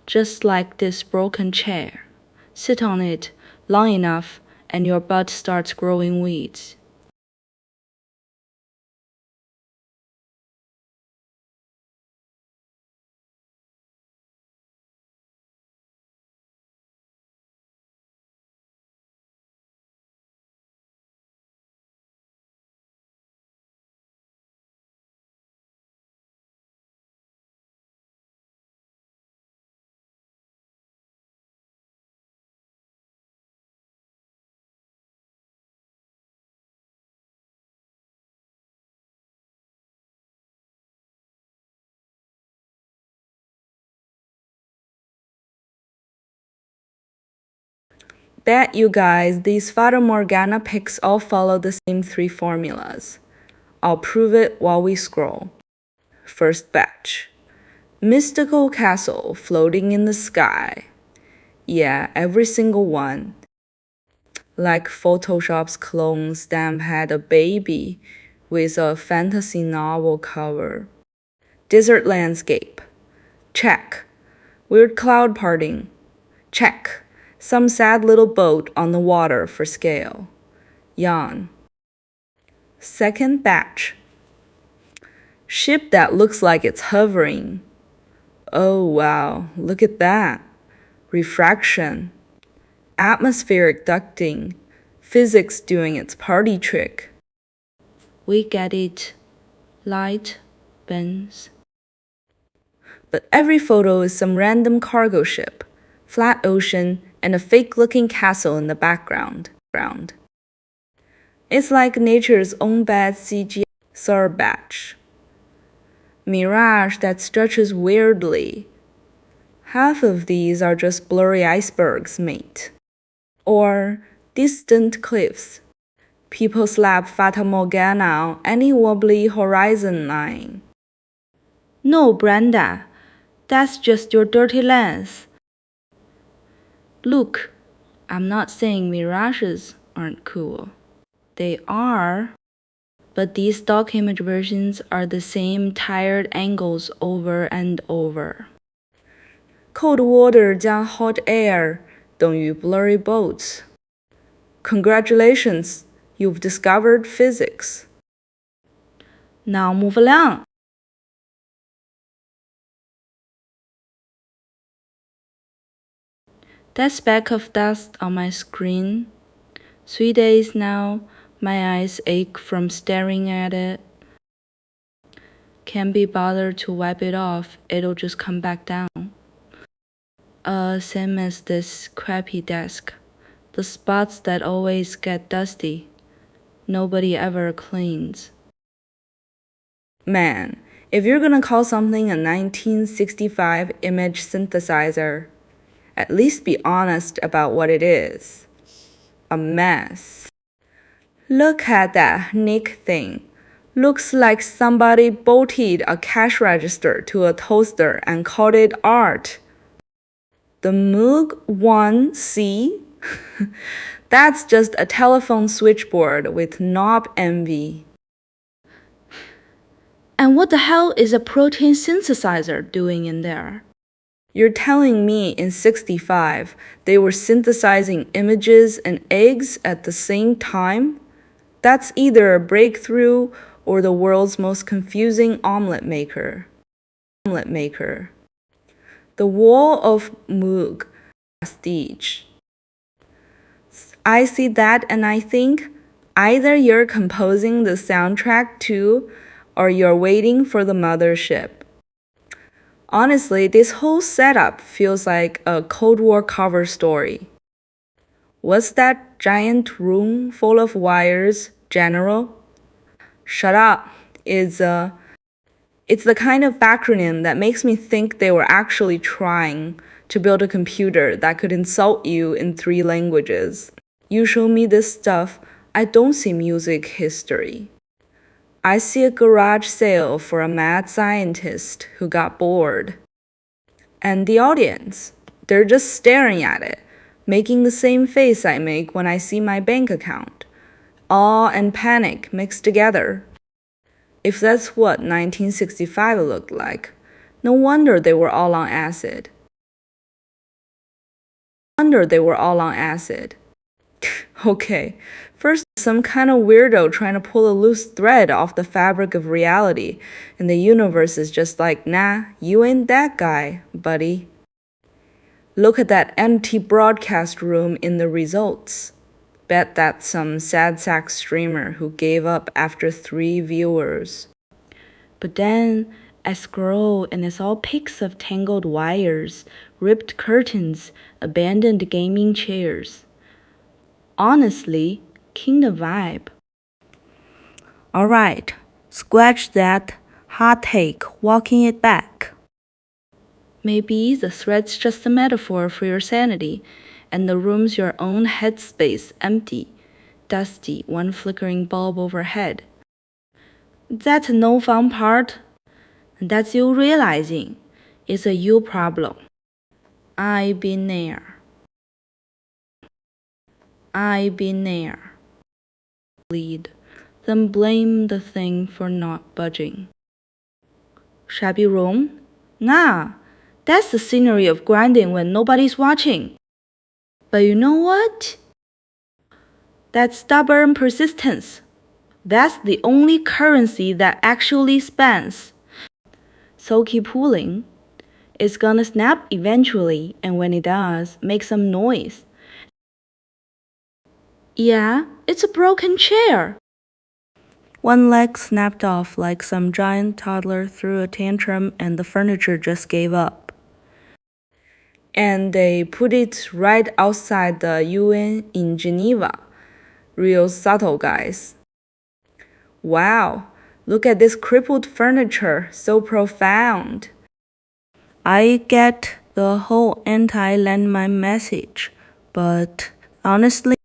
Just like this broken chair. Sit on it long enough and your butt starts growing weeds. Bet you guys these Fata Morgana pics all follow the same 3 formulas. I'll prove it while we scroll. First batch. Mystical castle floating in the sky. Yeah, every single one. Like Photoshop's clone stamp had a baby with a fantasy novel cover. Desert landscape. Check. Weird cloud parting. Check. Some sad little boat on the water for scale. Yawn. Second batch. Ship that looks like it's hovering. Oh wow, look at that. Refraction. Atmospheric ducting. Physics doing its party trick. We get it. Light bends. But every photo is some random cargo ship, flat ocean, and a fake-looking castle in the background. It's like nature's own bad CGI. Third batch. Mirage that stretches weirdly. Half of these are just blurry icebergs, mate. Or distant cliffs. People slap Fata Morgana on any wobbly horizon line. No, Brenda. That's just your dirty lens. Look, I'm not saying mirages aren't cool. They are. But these stock image versions are the same tired angles over and over. Cold water 加 hot air 等于 blurry boats. Congratulations, you've discovered physics. Now move along. That speck of dust on my screen. 3 days now, my eyes ache from staring at it. Can't be bothered to wipe it off, it'll just come back down. Same as this crappy desk. The spots that always get dusty. Nobody ever cleans. Man, if you're gonna call something a 1965 image synthesizer, at least be honest about what it is. A mess. Look at that Nick thing. Looks like somebody bolted a cash register to a toaster and called it art. The Moog 1C? That's just a telephone switchboard with knob envy. And what the hell is a protein synthesizer doing in there? You're telling me in 65 they were synthesizing images and eggs at the same time? That's either a breakthrough or the world's most confusing omelet maker. The Wall of Moog, prestige. I see that and I think either you're composing the soundtrack too, or you're waiting for the mothership. Honestly, this whole setup feels like a Cold War cover story. What's that giant room full of wires, General? Shut up. It's the kind of acronym that makes me think they were actually trying to build a computer that could insult you in 3 languages. You show me this stuff, I don't see music history. I see a garage sale for a mad scientist who got bored. And the audience, they're just staring at it, making the same face I make when I see my bank account. Awe and panic mixed together. If that's what 1965 looked like, no wonder they were all on acid. Okay, first some kind of weirdo trying to pull a loose thread off the fabric of reality, and the universe is just like, nah, you ain't that guy, buddy. Look at that empty broadcast room in the results. Bet that's some sad sack streamer who gave up after 3 viewers. But then I scroll and it's all pics of tangled wires, ripped curtains, abandoned gaming chairs. Honestly, kinda vibe. Alright, scratch that hot take, walking it back. Maybe the thread's just a metaphor for your sanity, and the room's your own headspace, empty, dusty, one flickering bulb overhead. That no fun part, that's you realizing it's a you problem. I've been there. Lead, then blame the thing for not budging. Shabby room? Nah, that's the scenery of grinding when nobody's watching. But you know what? That's stubborn persistence. That's the only currency that actually spends. So keep pulling. It's gonna snap eventually, and when it does, make some noise. Yeah, it's a broken chair. One leg snapped off like some giant toddler threw a tantrum and the furniture just gave up. And they put it right outside the UN in Geneva. Real subtle, guys. Wow, look at this crippled furniture, so profound. I get the whole anti-landmine message, but honestly,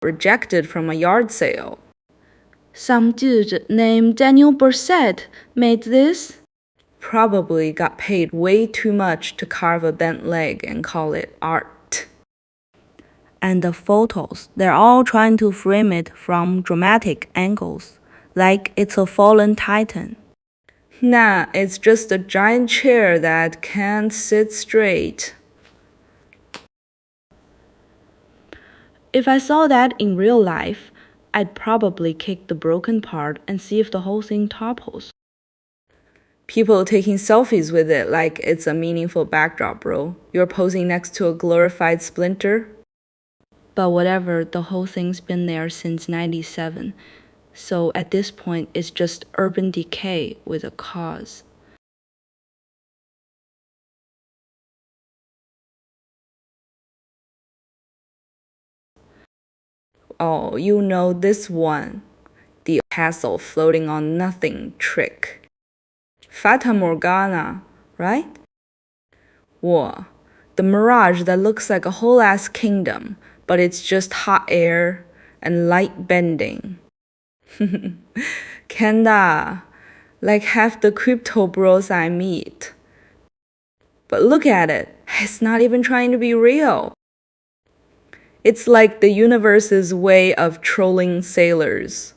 Rejected from a yard sale. Some dude named Daniel Burset made this. Probably got paid way too much to carve a bent leg and call it art. And the photos, they're all trying to frame it from dramatic angles, like it's a fallen titan. Nah, it's just a giant chair that can't sit straight. If I saw that in real life, I'd probably kick the broken part and see if the whole thing topples. People taking selfies with it like it's a meaningful backdrop, bro. You're posing next to a glorified splinter? But whatever, the whole thing's been there since 97. So at this point, it's just urban decay with a cause. Oh, you know this one. The castle floating on nothing trick. Fata Morgana, right? The mirage that looks like a whole ass kingdom, but it's just hot air and light bending. Kinda, like half the crypto bros I meet. But look at it, it's not even trying to be real. It's like the universe's way of trolling sailors.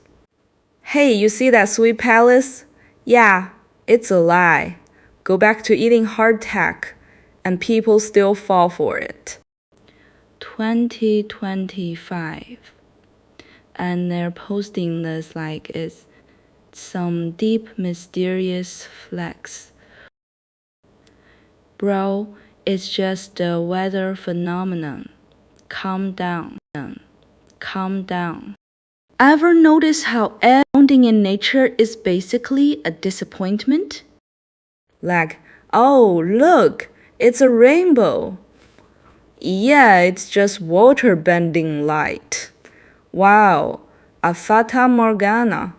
Hey, you see that sweet palace? Yeah, it's a lie. Go back to eating hardtack, and people still fall for it. 2025. And they're posting this like it's some deep, mysterious flex. Bro, it's just a weather phenomenon. Calm down. Calm down. Ever notice how everything in nature is basically a disappointment? Like, oh, look, it's a rainbow. Yeah, it's just water bending light. Wow, a fata morgana.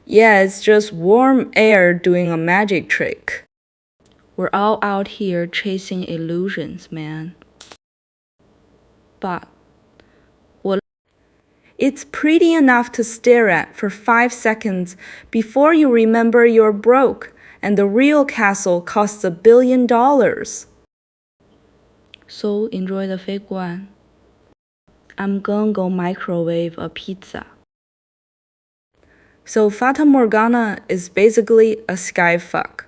Yeah, it's just warm air doing a magic trick. We're all out here chasing illusions, man. But it's pretty enough to stare at for 5 seconds before you remember you're broke and the real castle costs $1 billion. So enjoy the fake one. I'm gonna go microwave a pizza. So Fata Morgana is basically a sky fuck.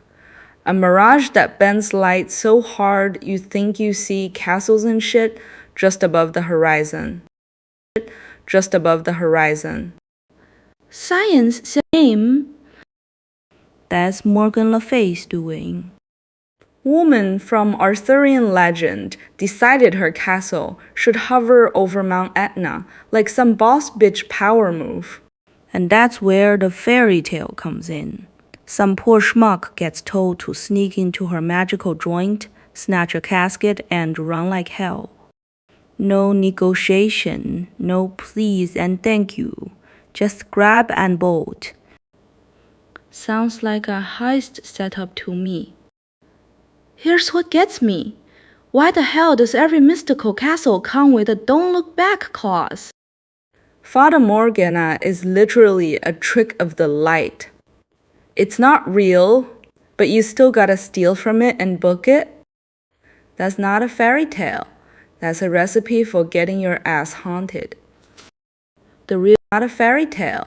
A mirage that bends light so hard you think you see castles and shit just above the horizon. Just above the horizon. Science same. That's Morgan Le Fay's doing. Woman from Arthurian legend decided her castle should hover over Mount Etna like some boss bitch power move. And that's where the fairy tale comes in. Some poor schmuck gets told to sneak into her magical joint, snatch a casket, and run like hell. No negotiation, no please and thank you. Just grab and bolt. Sounds like a heist setup to me. Here's what gets me. Why the hell does every mystical castle come with a don't look back clause? Fata Morgana is literally a trick of the light. It's not real, but you still gotta steal from it and book it? That's not a fairy tale. That's a recipe for getting your ass haunted. The real Not a fairy tale.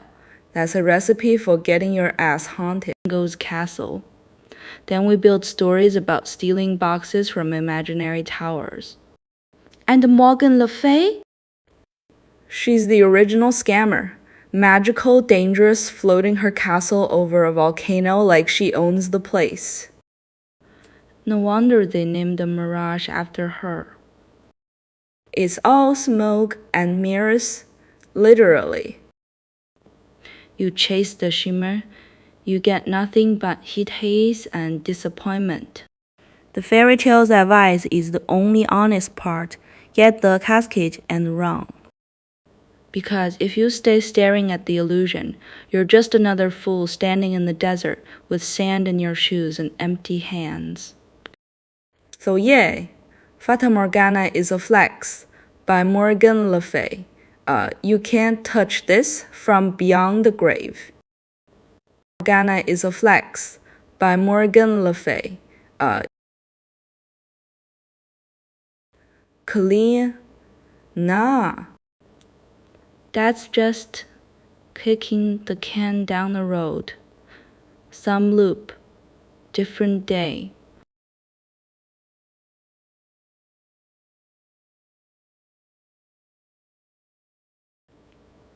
That's a recipe for getting your ass haunted. goes castle. Then we build stories about stealing boxes from imaginary towers. And Morgan Le Fay? She's the original scammer. Magical, dangerous, floating her castle over a volcano like she owns the place. No wonder they named the Mirage after her. It's all smoke and mirrors, literally. You chase the shimmer, you get nothing but heat haze and disappointment. The fairy tale's advice is the only honest part. Get the casket and run. Because if you stay staring at the illusion, you're just another fool standing in the desert with sand in your shoes and empty hands. So yay, Fata Morgana is a flex by Morgan Le Fay. You can't touch this from beyond the grave. Morgana is a flex by Morgan Le Fay. Clean? Nah. That's just kicking the can down the road. Some loop, different day.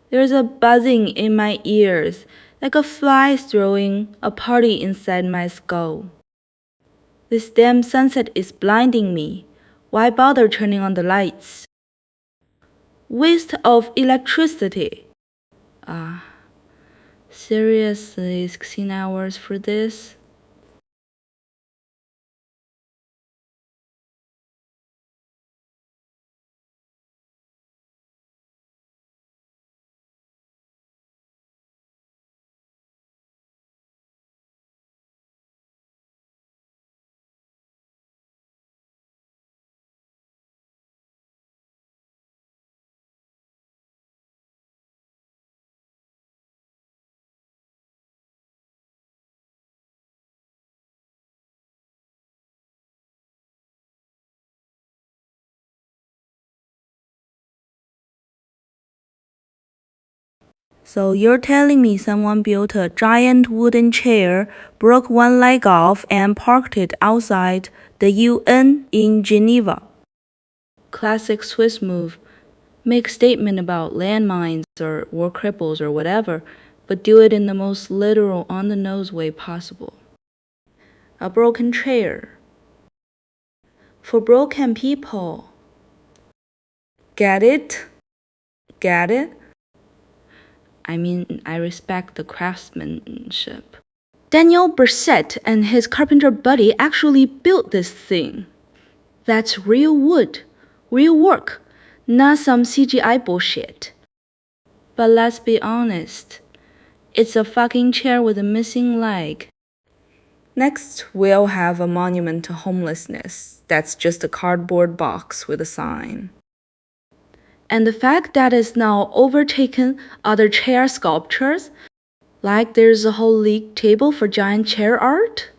There's a buzzing in my ears, like a fly throwing a party inside my skull. This damn sunset is blinding me. Why bother turning on the lights? Waste of electricity. Seriously, 16 hours for this? So you're telling me someone built a giant wooden chair, broke one leg off, and parked it outside the UN in Geneva. Classic Swiss move. Make a statement about landmines or war cripples or whatever, but do it in the most literal, on-the-nose way possible. A broken chair. For broken people. Get it? Get it? I mean, I respect the craftsmanship. Daniel Bessette and his carpenter buddy actually built this thing. That's real wood, real work, not some CGI bullshit. But let's be honest, it's a fucking chair with a missing leg. Next, we'll have a monument to homelessness. That's just a cardboard box with a sign. And the fact that it's now overtaken other chair sculptures, like there's a whole league table for giant chair art.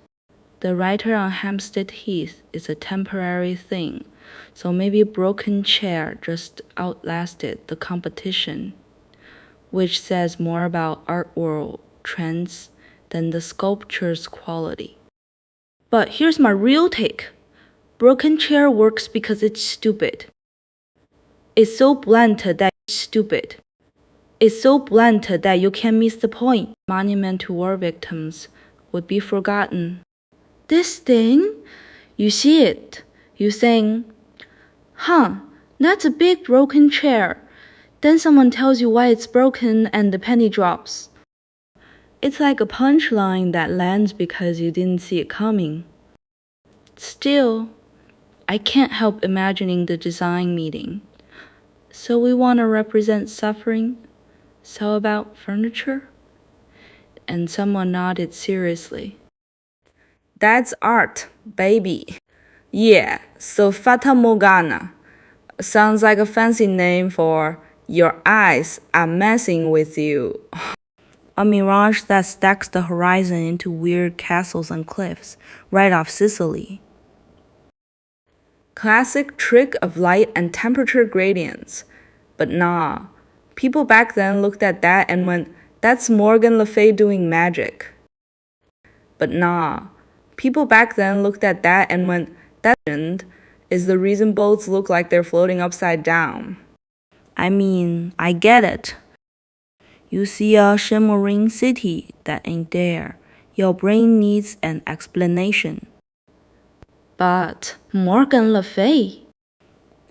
The writer on Hampstead Heath is a temporary thing, so maybe a broken chair just outlasted the competition, which says more about art world trends than the sculpture's quality. But here's my real take. Broken chair works because it's stupid. It's so blunt that it's stupid. It's so blunt that you can't miss the point. Monument to war victims would be forgotten. This thing, you see it. You think, huh, that's a big broken chair. Then someone tells you why it's broken and the penny drops. It's like a punchline that lands because you didn't see it coming. Still, I can't help imagining the design meeting. So we want to represent suffering, so about furniture? And someone nodded seriously. That's art, baby. Yeah, so Fata Morgana. Sounds like a fancy name for your eyes are messing with you. A mirage that stacks the horizon into weird castles and cliffs, right off Sicily. Classic trick of light and temperature gradients. But nah, people back then looked at that and went, that's Morgan Le Fay doing magic. But nah, people back then looked at that and went, that is the reason boats look like they're floating upside down. I mean, I get it. You see a shimmering city that ain't there. Your brain needs an explanation. But Morgan Le Fay?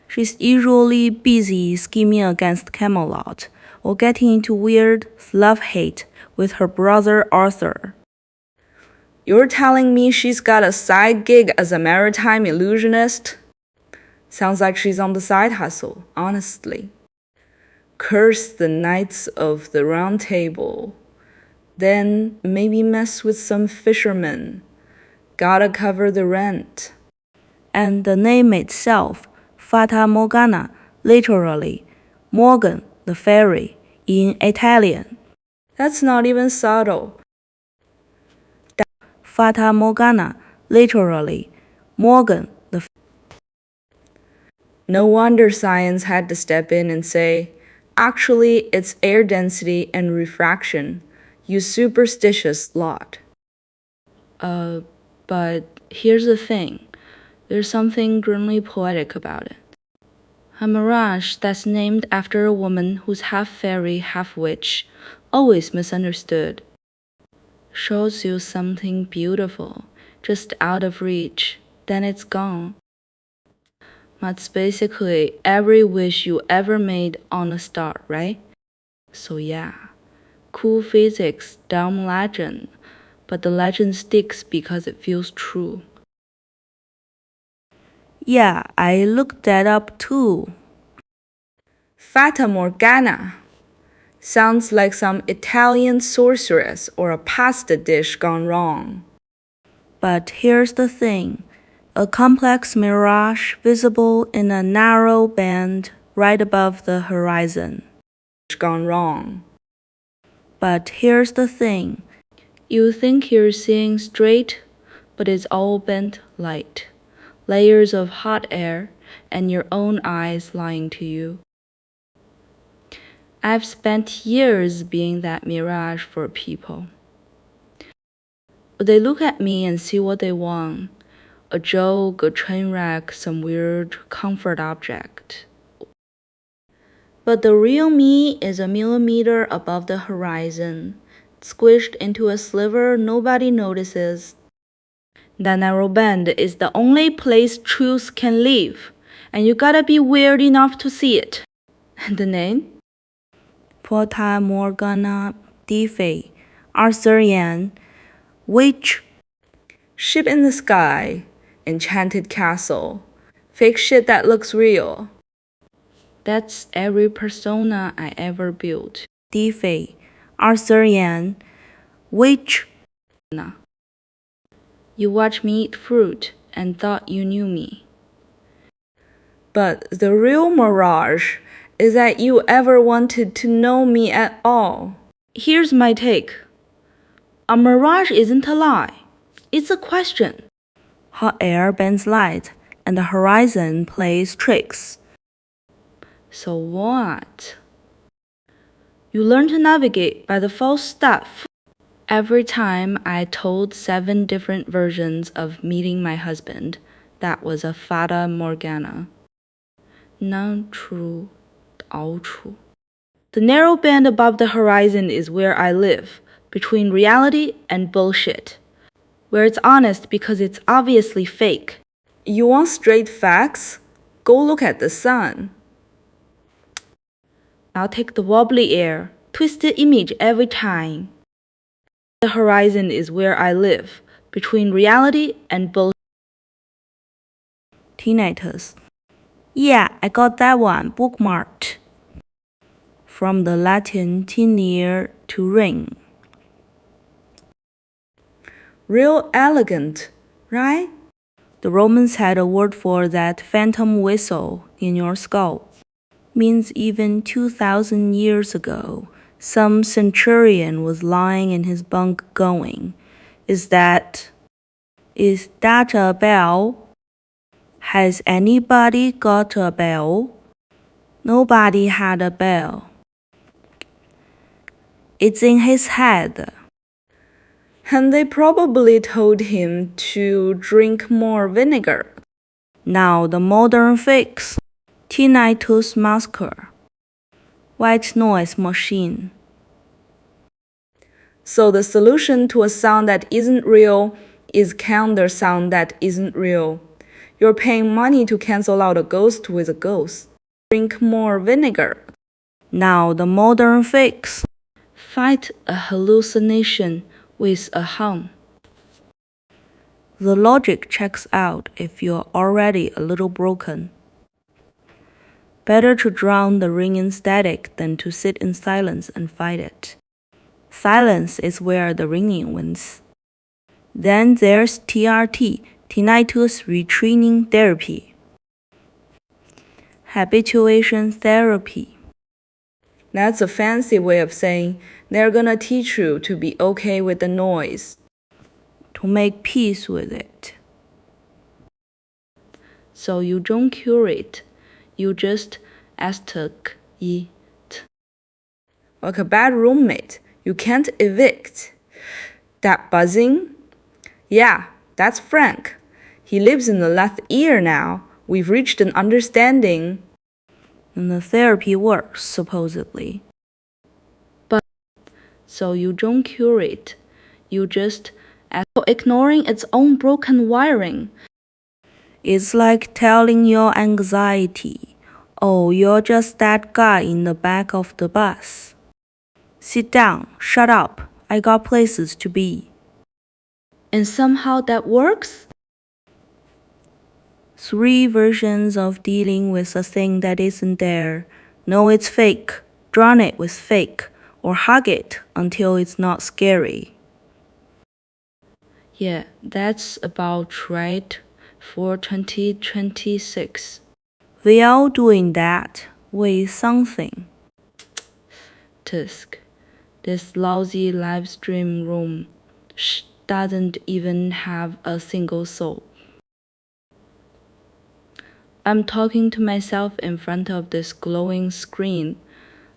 She's usually busy scheming against Camelot or getting into weird love-hate with her brother Arthur. You're telling me she's got a side gig as a maritime illusionist? Sounds like she's on the side hustle, honestly. Curse the Knights of the Round Table. Then maybe mess with some fishermen. Gotta cover the rent. And the name itself, Fata Morgana, literally, Morgan, the fairy, in Italian. That's not even subtle. Fata Morgana, literally, Morgan, the No wonder science had to step in and say, actually, it's air density and refraction. You superstitious lot. But here's the thing. There's something grimly poetic about it. A mirage that's named after a woman who's half fairy, half witch, always misunderstood. Shows you something beautiful, just out of reach, then it's gone. That's basically every wish you ever made on a star, right? So yeah, cool physics, dumb legend, but the legend sticks because it feels true. Yeah, I looked that up too. Fata Morgana. Sounds like some Italian sorceress or a pasta dish gone wrong. But here's the thing. A complex mirage visible in a narrow band right above the horizon. Gone wrong. But here's the thing. You think you're seeing straight, but it's all bent light. Layers of hot air and your own eyes lying to you. I've spent years being that mirage for people. But they look at me and see what they want. A joke, a train wreck, some weird comfort object. But the real me is a millimeter above the horizon, squished into a sliver nobody notices. That narrow band is the only place truth can live, and you gotta be weird enough to see it. And the name? Fata Morgana Defe, Arthurian, witch, Ship in the sky, enchanted castle, fake shit that looks real. That's every persona I ever built. Defe, Arthurian, witch. You watched me eat fruit and thought you knew me. But the real mirage is that you ever wanted to know me at all. Here's my take. A mirage isn't a lie. It's a question. Hot air bends light, and the horizon plays tricks. So what? You learn to navigate by the false stuff. Every time I told 7 different versions of meeting my husband, that was a fata morgana. None true, all true. The narrow band above the horizon is where I live, between reality and bullshit. Where it's honest because it's obviously fake. You want straight facts? Go look at the sun. I'll take the wobbly air, twisted image every time. The horizon is where I live, between reality and bullshit. Tinnitus. Yeah, I got that one bookmarked. From the Latin tinere, to ring. Real elegant, right? The Romans had a word for that phantom whistle in your skull. Means even 2,000 years ago, some centurion was lying in his bunk going, Is that a bell? Has anybody got a bell? Nobody had a bell. It's in his head. And they probably told him to drink more vinegar. Now the modern fix. Tinnitus masker. White noise machine. So the solution to a sound that isn't real is counter sound that isn't real. You're paying money to cancel out a ghost with a ghost. Drink more vinegar. Now the modern fix. Fight a hallucination with a hum. The logic checks out if you're already a little broken. Better to drown the ringing static than to sit in silence and fight it. Silence is where the ringing wins. Then there's TRT, tinnitus retraining therapy. Habituation therapy. That's a fancy way of saying they're gonna teach you to be okay with the noise. To make peace with it. So you don't cure it, you just aesthetic it. Like a bad roommate, you can't evict. That buzzing? Yeah, that's Frank. He lives in the left ear now. We've reached an understanding. And the therapy works, supposedly. But so you don't cure it, you just ignoring its own broken wiring. It's like telling your anxiety, oh, you're just that guy in the back of the bus. Sit down, shut up, I got places to be. And somehow that works? 3 versions of dealing with a thing that isn't there. Know it's fake, drown it with fake, or hug it until it's not scary. Yeah, that's about right for 2026. We all doing that with something. Tusk. This lousy live stream room doesn't even have a single soul. I'm talking to myself in front of this glowing screen,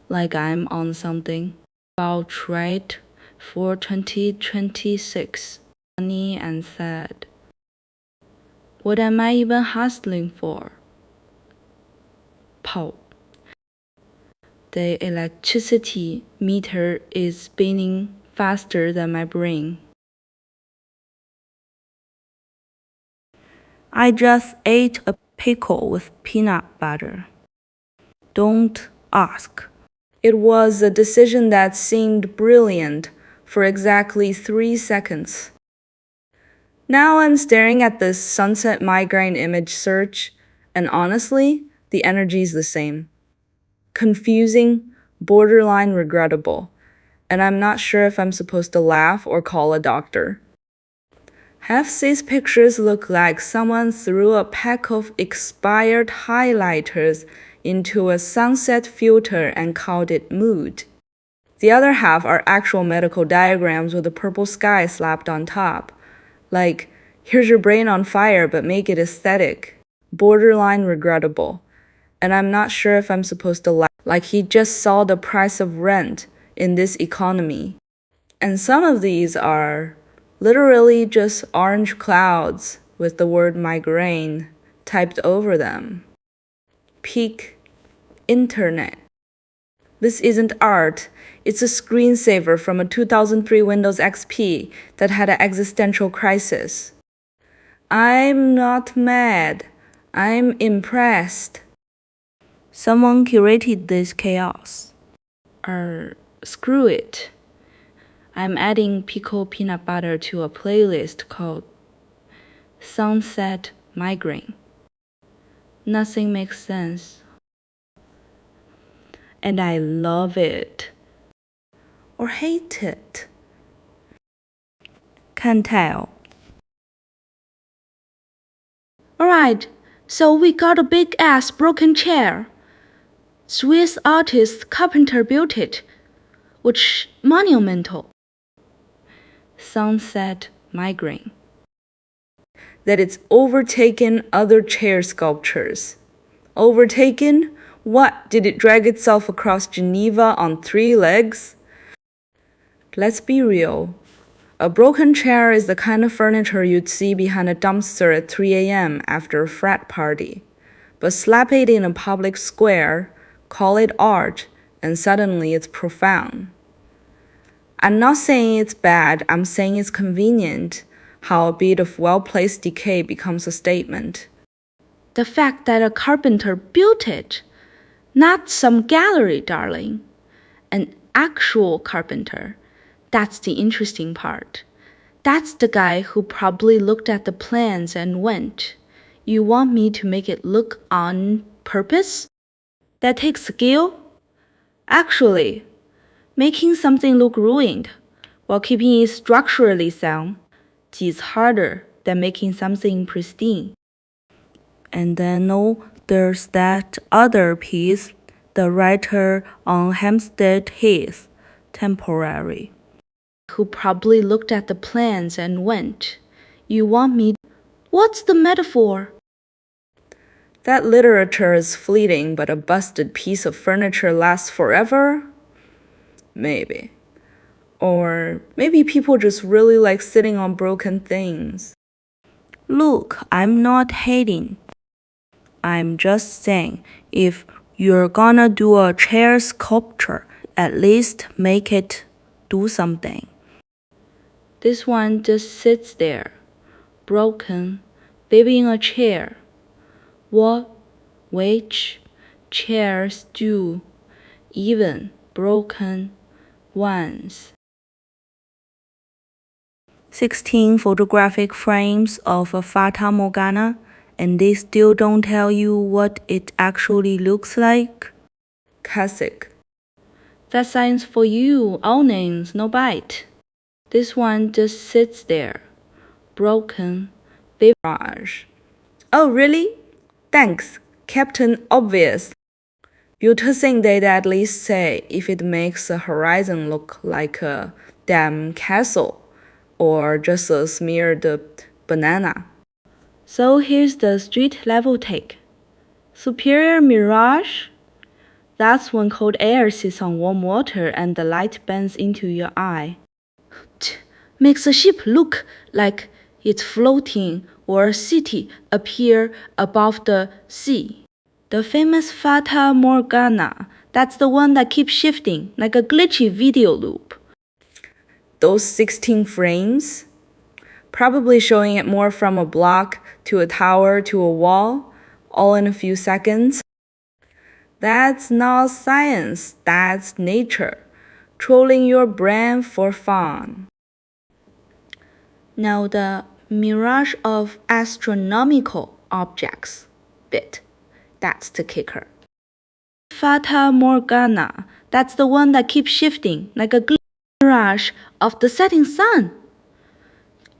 like I'm on something. About right for 2026. Funny and sad. What am I even hustling for? Paul. The electricity meter is spinning faster than my brain. I just ate a pickle with peanut butter. Don't ask. It was a decision that seemed brilliant for exactly 3 seconds. Now I'm staring at this sunset migraine image search, and honestly, the energy is the same. Confusing, borderline regrettable, and I'm not sure if I'm supposed to laugh or call a doctor. Half these pictures look like someone threw a pack of expired highlighters into a sunset filter and called it mood. The other half are actual medical diagrams with a purple sky slapped on top. Like, here's your brain on fire, but make it aesthetic. Borderline regrettable. And I'm not sure if I'm supposed to laugh, like he just saw the price of rent in this economy. And some of these are literally just orange clouds with the word migraine typed over them. Peak internet. This isn't art, it's a screensaver from a 2003 Windows XP that had an existential crisis. I'm not mad, I'm impressed. Someone curated this chaos. Screw it. I'm adding pickled peanut butter to a playlist called Sunset Migraine. Nothing makes sense. And I love it. Or hate it. Can't tell. Alright, so we got a big ass broken chair. Swiss artist carpenter built it, which monumental. Sunset migraine. That it's overtaken other chair sculptures. Overtaken? What, did it drag itself across Geneva on 3 legs? Let's be real. A broken chair is the kind of furniture you'd see behind a dumpster at 3 a.m. after a frat party. But slap it in a public square, call it art, and suddenly it's profound. I'm not saying it's bad, I'm saying it's convenient, how a bit of well-placed decay becomes a statement. The fact that a carpenter built it, not some gallery, darling. An actual carpenter. That's the interesting part. That's the guy who probably looked at the plans and went, "You want me to make it look on purpose?" That takes skill. Actually, making something look ruined while keeping it structurally sound is harder than making something pristine. And then there's that other piece, the writer on Hampstead Heath, temporary, who probably looked at the plans and went, "You want me?" What's the metaphor? That literature is fleeting, but a busted piece of furniture lasts forever? Maybe. Or maybe people just really like sitting on broken things. Look, I'm not hating. I'm just saying, if you're gonna do a chair sculpture, at least make it do something. This one just sits there, broken, baby in a chair. What, which chairs do, even broken ones. 16 photographic frames of a Fata Morgana, and they still don't tell you what it actually looks like? Classic. That's science for you, all names, no bite. This one just sits there, broken, Mirage. Oh, really? Thanks, Captain Obvious. You'd think they'd at least say if it makes a horizon look like a damn castle, or just a smeared banana. So here's the street level take. Superior Mirage? That's when cold air sits on warm water and the light bends into your eye. Makes a ship look like it's floating or a city appear above the sea. The famous Fata Morgana, that's the one that keeps shifting like a glitchy video loop. Those 16 frames? Probably showing it more from a block to a tower to a wall, all in a few seconds. That's not science, that's nature, trolling your brain for fun. Now the mirage of astronomical objects bit, that's the kicker. Fata Morgana, that's the one that keeps shifting like a mirage of the setting sun.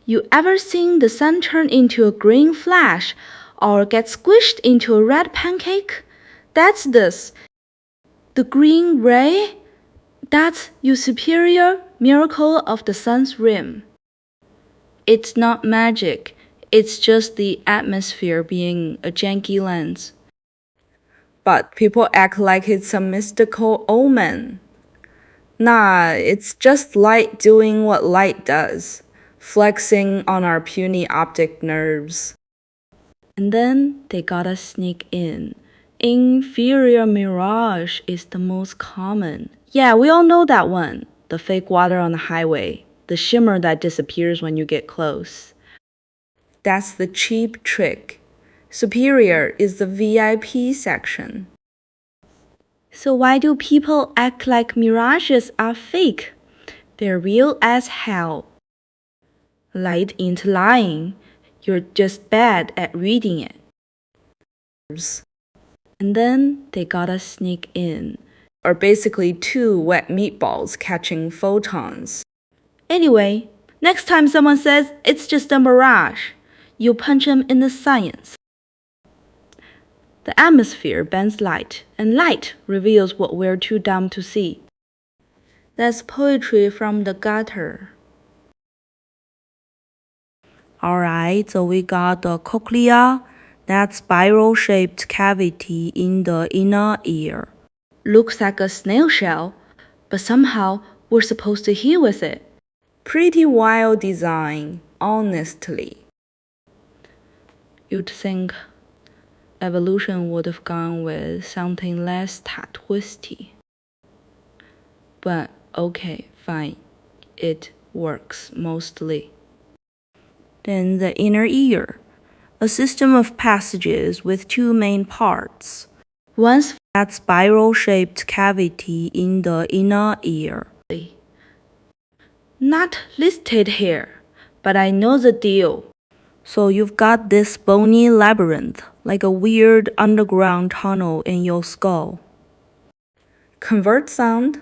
You ever seen the sun turn into a green flash or get squished into a red pancake? That's this. The green ray? That's your superior miracle of the sun's rim. It's not magic, it's just the atmosphere being a janky lens. But people act like it's a mystical omen. Nah, it's just light doing what light does, flexing on our puny optic nerves. And then they gotta sneak in. Inferior mirage is the most common. Yeah, we all know that one. The fake water on the highway. The shimmer that disappears when you get close. That's the cheap trick. Superior is the VIP section. So why do people act like mirages are fake? They're real as hell. Light ain't lying. You're just bad at reading it. And then they gotta sneak in. Or basically two wet meatballs catching photons. Anyway, next time someone says it's just a mirage, you punch them in the science. The atmosphere bends light, and light reveals what we're too dumb to see. That's poetry from the gutter. Alright, so we got the cochlea, that spiral-shaped cavity in the inner ear. Looks like a snail shell, but somehow we're supposed to hear with it. Pretty wild design, honestly. You'd think evolution would have gone with something less twisty. But okay, fine. It works mostly. Then the inner ear, a system of passages with two main parts. One's that spiral-shaped cavity in the inner ear. Not listed here, but I know the deal. So you've got this bony labyrinth, like a weird underground tunnel in your skull. Convert sound?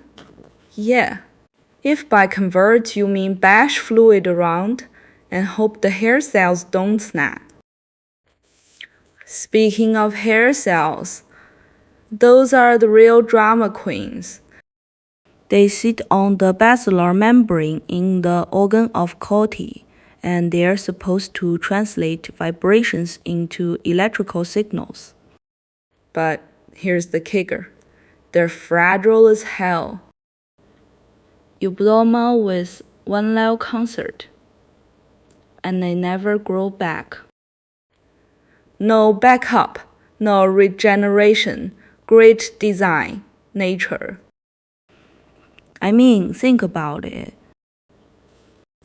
Yeah. If by convert you mean bash fluid around and hope the hair cells don't snap. Speaking of hair cells, those are the real drama queens. They sit on the basilar membrane in the organ of Corti, and they're supposed to translate vibrations into electrical signals. But here's the kicker. They're fragile as hell. You blow them out with one loud concert, and they never grow back. No backup, no regeneration, great design, nature. I mean, think about it.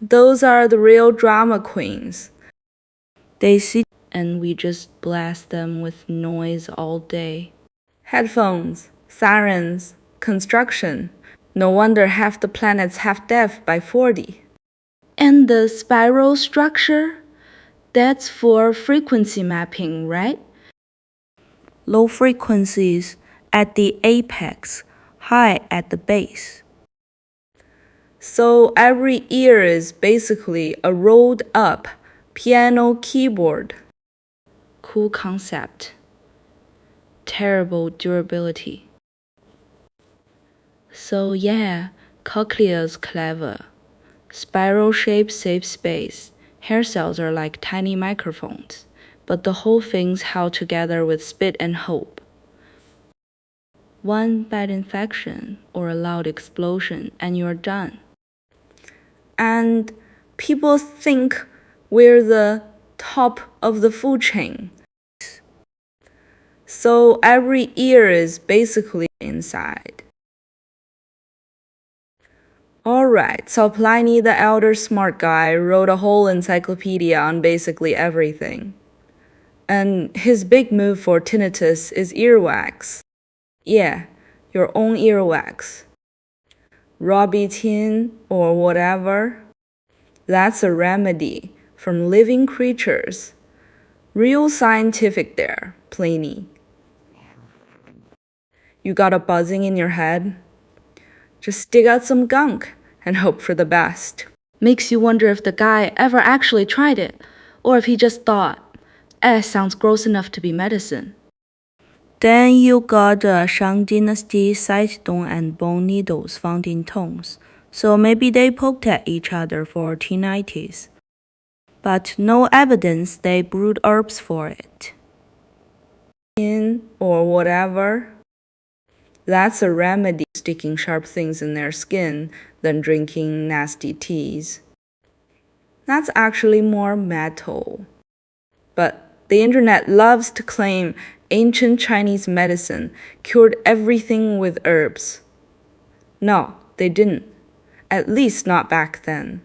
Those are the real drama queens. They sit and we just blast them with noise all day. Headphones, sirens, construction. No wonder half the planet's half deaf by 40. And the spiral structure? That's for frequency mapping, right? Low frequencies at the apex, high at the base. So every ear is basically a rolled up piano keyboard. Cool concept. Terrible durability. So yeah, cochlea's clever. Spiral shape saves space. Hair cells are like tiny microphones, but the whole thing's held together with spit and hope. One bad infection or a loud explosion and you're done. And people think we're the top of the food chain. So every ear is basically inside. Alright, so Pliny the Elder smart guy wrote a whole encyclopedia on basically everything. And his big move for tinnitus is earwax. Yeah, your own earwax. Robitin or whatever. That's a remedy from living creatures. Real scientific there, Pliny. You got a buzzing in your head? Just dig out some gunk and hope for the best. Makes you wonder if the guy ever actually tried it, or if he just thought, sounds gross enough to be medicine. Then you got the Shang Dynasty Sidestone and bone needles found in tombs, so maybe they poked at each other for tinnitus. But no evidence they brewed herbs for it. Or whatever. That's a remedy sticking sharp things in their skin than drinking nasty teas. That's actually more metal. But the internet loves to claim ancient Chinese medicine cured everything with herbs. No, they didn't. At least not back then.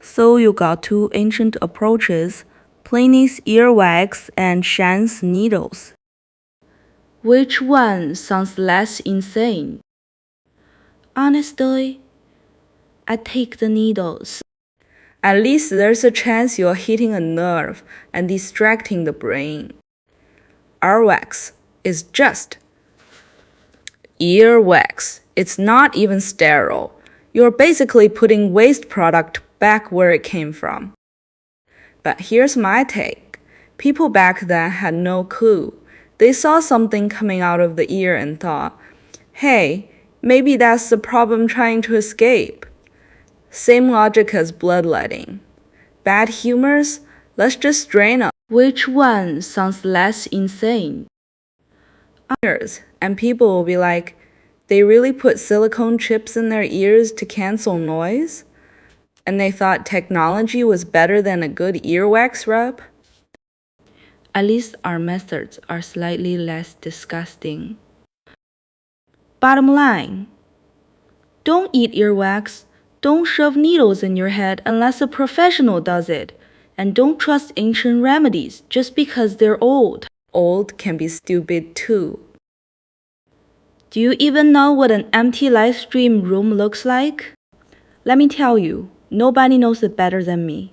So you got two ancient approaches, Pliny's earwax and Shan's needles. Which one sounds less insane? Honestly, I take the needles. At least there's a chance you're hitting a nerve and distracting the brain. Earwax is just earwax. It's not even sterile. You're basically putting waste product back where it came from. But here's my take. People back then had no clue. They saw something coming out of the ear and thought, hey, maybe that's the problem trying to escape. Same logic as bloodletting. Bad humors? Let's just drain them. Which one sounds less insane? And people will be like, they really put silicone chips in their ears to cancel noise? And they thought technology was better than a good earwax rub? At least our methods are slightly less disgusting. Bottom line, don't eat earwax, don't shove needles in your head unless a professional does it, and don't trust ancient remedies just because they're old. Old can be stupid too. Do you even know what an empty live stream room looks like? Let me tell you, nobody knows it better than me.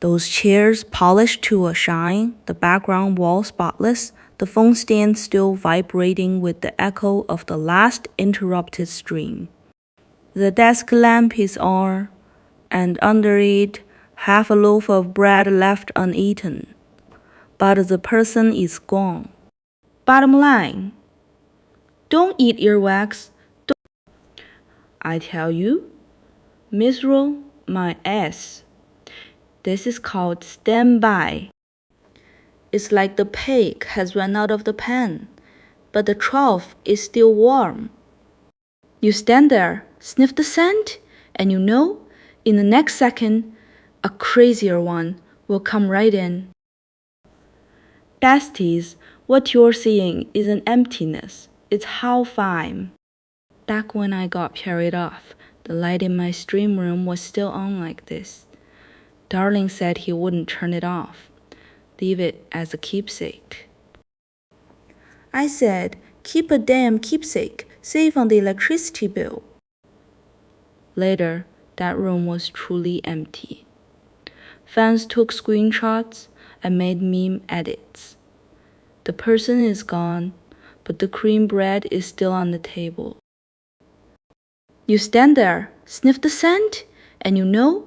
Those chairs polished to a shine, the background wall spotless, the phone stand still vibrating with the echo of the last interrupted stream. The desk lamp is on, and under it, half a loaf of bread left uneaten. But the person is gone. Bottom line, don't eat earwax. I tell you, misroll my ass. This is called standby. It's like the pig has run out of the pan, but the trough is still warm. You stand there, sniff the scent, and you know, in the next second, a crazier one will come right in. Besties, what you're seeing is an emptiness. It's how fine. Back when I got carried off, the light in my stream room was still on like this. Darling said he wouldn't turn it off. Leave it as a keepsake. I said, keep a damn keepsake. Save on the electricity bill. Later, that room was truly empty. Fans took screenshots and made meme edits. The person is gone, but the cream bread is still on the table. You stand there, sniff the scent, and you know,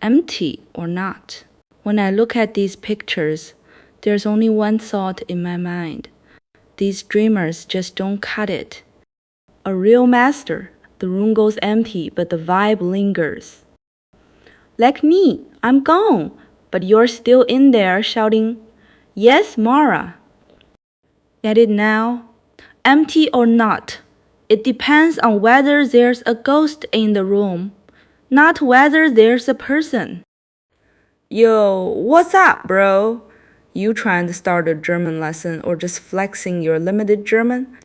empty or not. When I look at these pictures, there's only one thought in my mind. These dreamers just don't cut it. A real master, the room goes empty, but the vibe lingers. Like me, I'm gone, but you're still in there shouting, yes, Mara. Get it now? Empty or not, it depends on whether there's a ghost in the room, not whether there's a person. Yo, what's up, bro? You trying to start a German lesson or just flexing your limited German?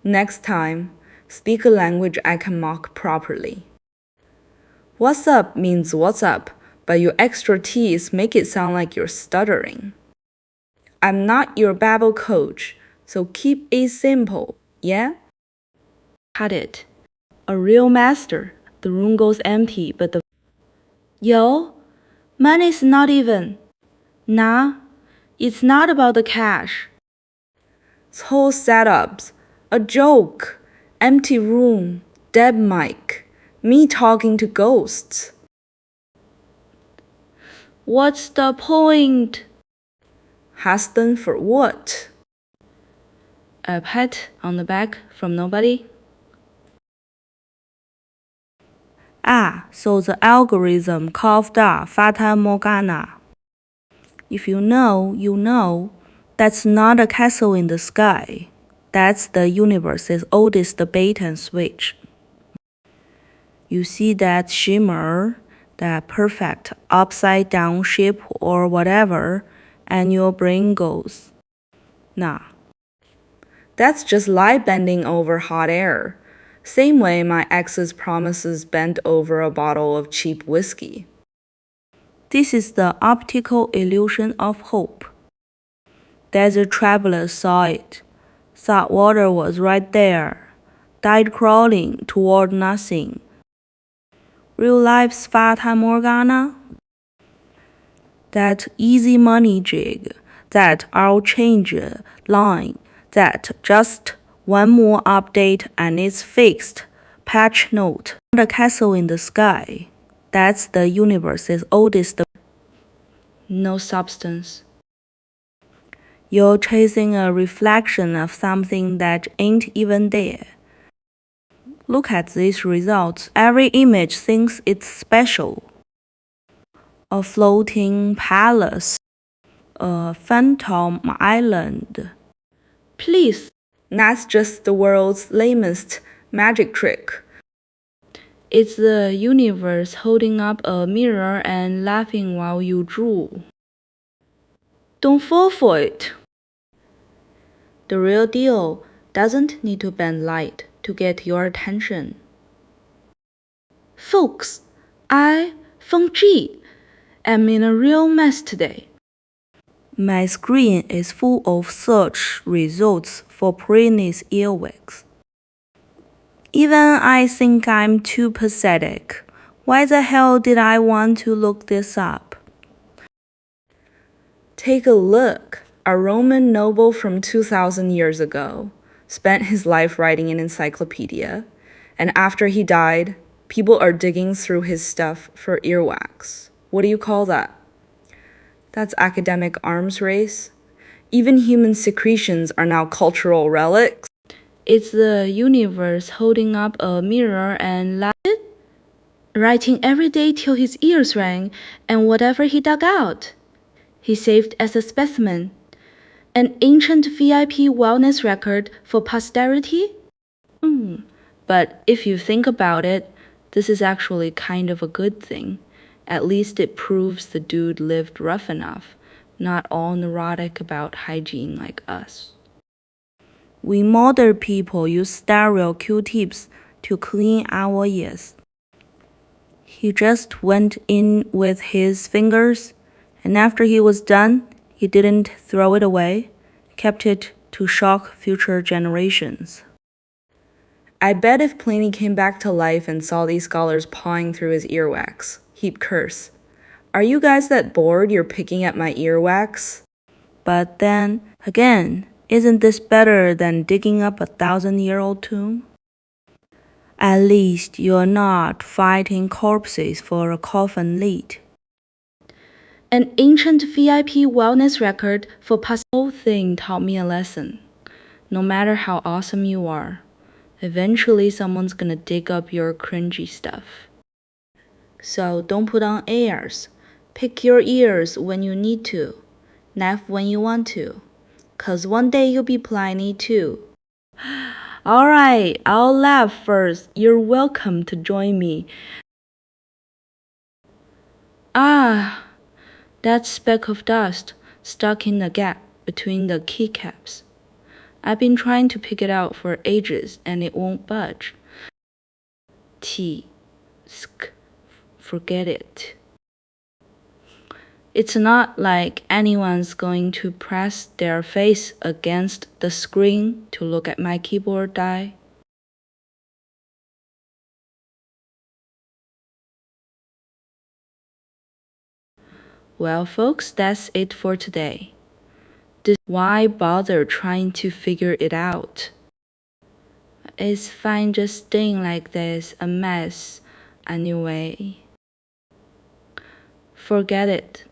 Next time, speak a language I can mock properly. What's up means what's up, but your extra T's make it sound like you're stuttering. I'm not your Babel coach, so keep it simple, yeah? Cut it. A real master, the room goes empty, but the Yo, money's not even. Nah, it's not about the cash. This whole setup's a joke. Empty room, dead mic, me talking to ghosts. What's the point? Haston for what? A pat on the back from nobody? So the algorithm coughed up Fata Morgana. If you know, you know. That's not a castle in the sky. That's the universe's oldest bait and switch. You see that shimmer, that perfect upside-down shape or whatever, and your brain goes, nah. That's just light bending over hot air. Same way my ex's promises bent over a bottle of cheap whiskey. This is the optical illusion of hope. Desert travelers saw it, thought water was right there, died crawling toward nothing. Real life's Fata Morgana? That easy money jig, that I'll change line, that just one more update and it's fixed, patch note, not a castle in the sky. That's the universe's oldest. No substance. You're chasing a reflection of something that ain't even there. Look at these results. Every image thinks it's special. A floating palace, a phantom island. Please. That's just the world's lamest magic trick. It's the universe holding up a mirror and laughing while you drool. Don't fall for it. The real deal doesn't need to bend light to get your attention. Folks, Feng Zhi, am in a real mess today. My screen is full of search results for Britney's earwax. Even I think I'm too pathetic. Why the hell did I want to look this up? Take a look. A Roman noble from 2,000 years ago spent his life writing an encyclopedia, and after he died, people are digging through his stuff for earwax. What do you call that? That's academic arms race. Even human secretions are now cultural relics. It's the universe holding up a mirror and writing every day till his ears rang, and whatever he dug out, he saved as a specimen. An ancient VIP wellness record for posterity? But if you think about it, this is actually kind of a good thing. At least it proves the dude lived rough enough, not all neurotic about hygiene like us. We modern people use sterile Q-tips to clean our ears. He just went in with his fingers, and after he was done, he didn't throw it away, kept it to shock future generations. I bet if Pliny came back to life and saw these scholars pawing through his earwax, he'd curse. Are you guys that bored you're picking at my earwax? But then, again, isn't this better than digging up a 1,000-year-old tomb? At least you're not fighting corpses for a coffin lid. An ancient VIP wellness record for past whole thing taught me a lesson. No matter how awesome you are, eventually someone's gonna dig up your cringy stuff. So don't put on airs. Pick your ears when you need to, naff when you want to. 'cause one day you'll be Pliny too. Alright, I'll laugh first. You're welcome to join me. Ah, that speck of dust stuck in the gap between the keycaps. I've been trying to pick it out for ages and it won't budge. Forget it. It's not like anyone's going to press their face against the screen to look at my keyboard die. Well, folks, that's it for today. Why bother trying to figure it out? It's fine just staying like this, a mess, anyway. Forget it.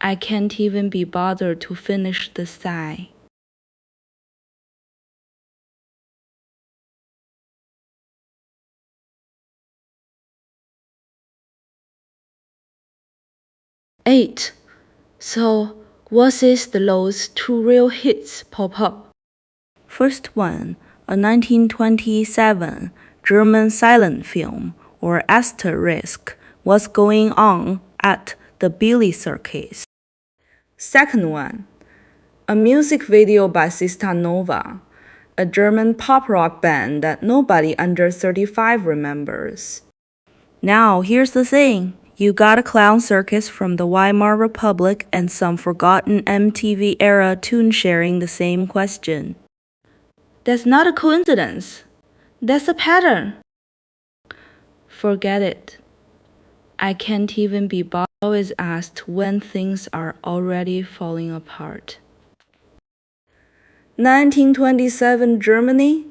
I can't even be bothered to finish the sigh. Eight. So, what is the lowest two real hits pop up? First one, a 1927 German silent film, or Asterisk, What's Going On at the Billy Circus. Second one, a music video by Sista Nova, a German pop rock band that nobody under 35 remembers. Now, here's the thing. You got a clown circus from the Weimar Republic and some forgotten MTV era tune sharing the same question. That's not a coincidence. That's a pattern. Forget it. I can't even be always asked when things are already falling apart. 1927 Germany?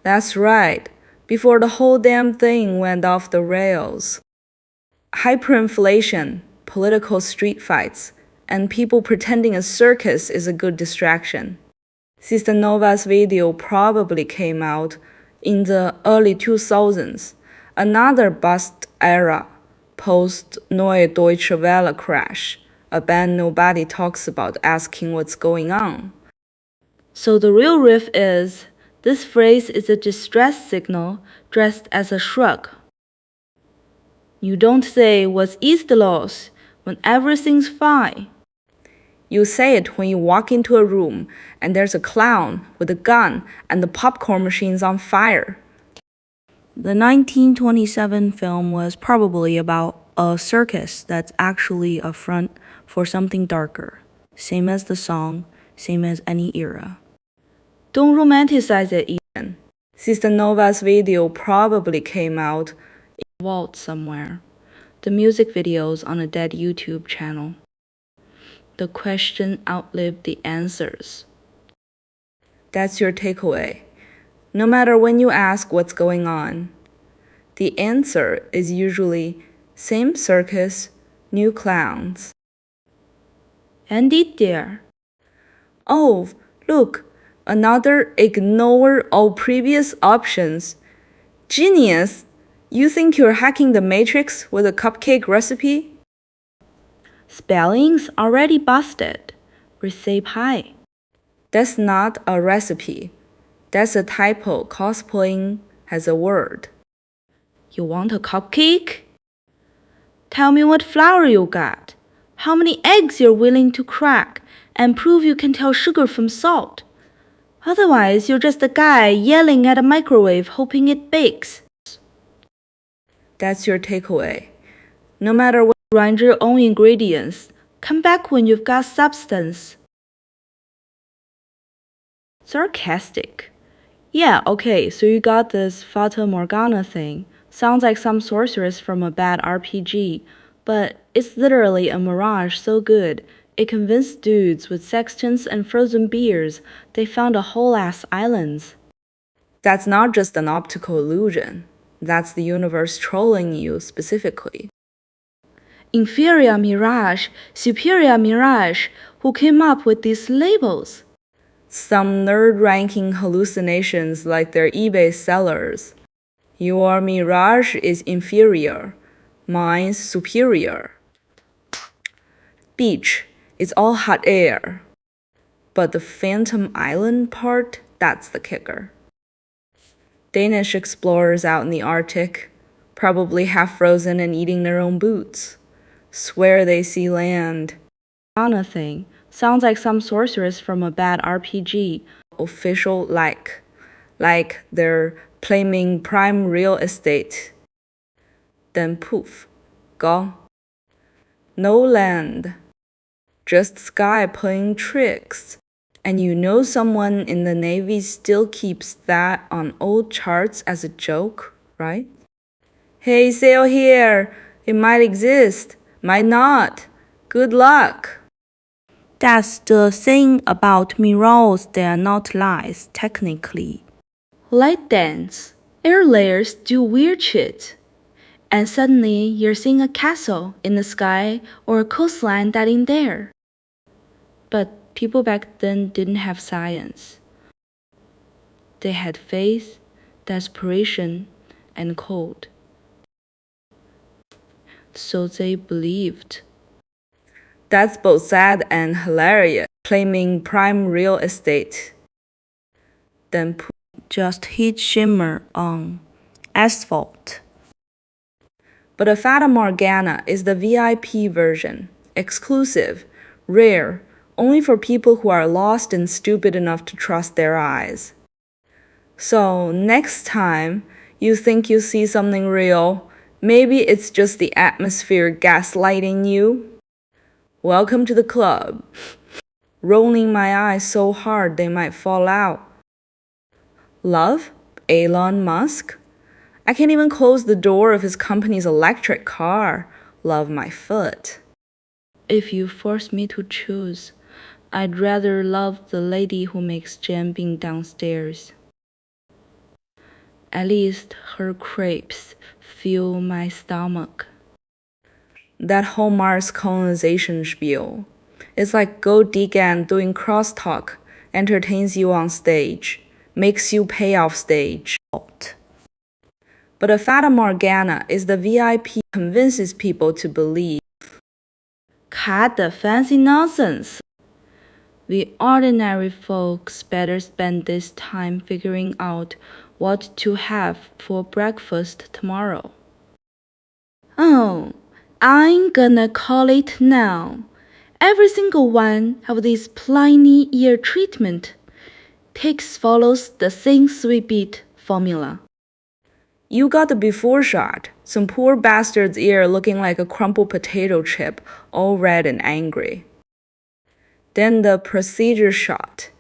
That's right, before the whole damn thing went off the rails. Hyperinflation, political street fights, and people pretending a circus is a good distraction. Sista Nova's video probably came out in the early 2000s, another bust era, post Neue Deutsche Welle crash, a band nobody talks about asking what's going on. So the real riff is, this phrase is a distress signal dressed as a shrug. You don't say what is the loss when everything's fine. You say it when you walk into a room and there's a clown with a gun and the popcorn machine's on fire. The 1927 film was probably about a circus that's actually a front for something darker. Same as the song, same as any era. Don't romanticize it even. Sista Nova's video probably came out in a vault somewhere. The music video's on a dead YouTube channel. The question outlived the answers. That's your takeaway. No matter when you ask what's going on, the answer is usually same circus, new clowns. Andy dear. Oh, look, another ignore all previous options. Genius! You think you're hacking the matrix with a cupcake recipe? Spelling's already busted. Receive pie. That's not a recipe. That's a typo cosplaying as a word. You want a cupcake? Tell me what flour you got, how many eggs you're willing to crack, and prove you can tell sugar from salt. Otherwise, you're just a guy yelling at a microwave hoping it bakes. That's your takeaway. No matter what, grind your own ingredients. Come back when you've got substance. Sarcastic. Yeah, okay, so you got this Fata Morgana thing. Sounds like some sorceress from a bad RPG, but it's literally a mirage so good. It convinced dudes with sextants and frozen beers they found a whole-ass islands. That's not just an optical illusion. That's the universe trolling you specifically. Inferior mirage, superior mirage, who came up with these labels? Some nerd ranking hallucinations like their eBay sellers. Your mirage is inferior, mine's superior. Beach, it's all hot air. But the Phantom Island part, that's the kicker. Danish explorers out in the Arctic, probably half frozen and eating their own boots, swear they see land. Anna thing sounds like some sorceress from a bad RPG. Official like they're claiming prime real estate. Then poof, gone. No land, just sky playing tricks. And you know someone in the Navy still keeps that on old charts as a joke, right? Hey, sail here. It might exist, might not. Good luck. That's the thing about mirrors, they are not lies, technically. Light dance. Air layers do weird shit. And suddenly you're seeing a castle in the sky or a coastline that ain't there. But people back then didn't have science. They had faith, desperation, and cold. So they believed. That's both sad and hilarious, claiming prime real estate. Then just heat shimmer on asphalt. But a Fata Morgana is the VIP version, exclusive, rare, only for people who are lost and stupid enough to trust their eyes. So next time you think you see something real, maybe it's just the atmosphere gaslighting you. Welcome to the club. Rolling my eyes so hard they might fall out. Love? Elon Musk? I can't even close the door of his company's electric car. Love my foot. If you force me to choose, I'd rather love the lady who makes jam bean downstairs. At least her crepes fill my stomach. That whole Mars colonization spiel. It's like Gold Degan doing crosstalk, entertains you on stage, makes you pay off stage. But a Fata Morgana is the VIP convinces people to believe. Cut the fancy nonsense. We ordinary folks better spend this time figuring out what to have for breakfast tomorrow. Oh, I'm gonna call it now. Every single one of these Pliny ear treatment takes follows the same sweet beat formula. You got the before shot, some poor bastard's ear looking like a crumpled potato chip, all red and angry. Then the procedure shot,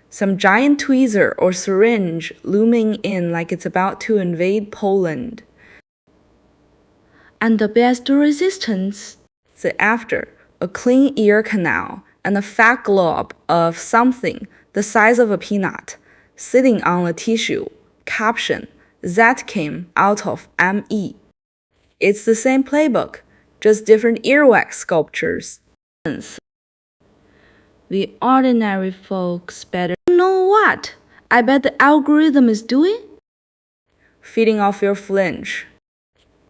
some giant tweezer or syringe looming in like it's about to invade Poland. And the best resistance. The after, a clean ear canal and a fat glob of something the size of a peanut, sitting on a tissue, caption, that came out of ME. It's the same playbook, just different earwax sculptures. We ordinary folks better know what I bet the algorithm is doing? Feeding off your flinch.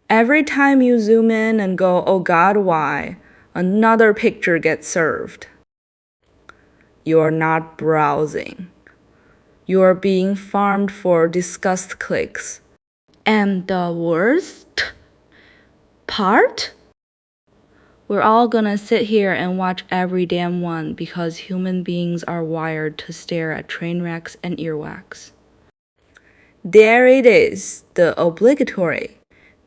Every time you zoom in and go, oh God, why? Another picture gets served. You're not browsing. You're being farmed for disgust clicks. And the worst part? We're all gonna sit here and watch every damn one because human beings are wired to stare at train wrecks and earwax. There it is, the obligatory.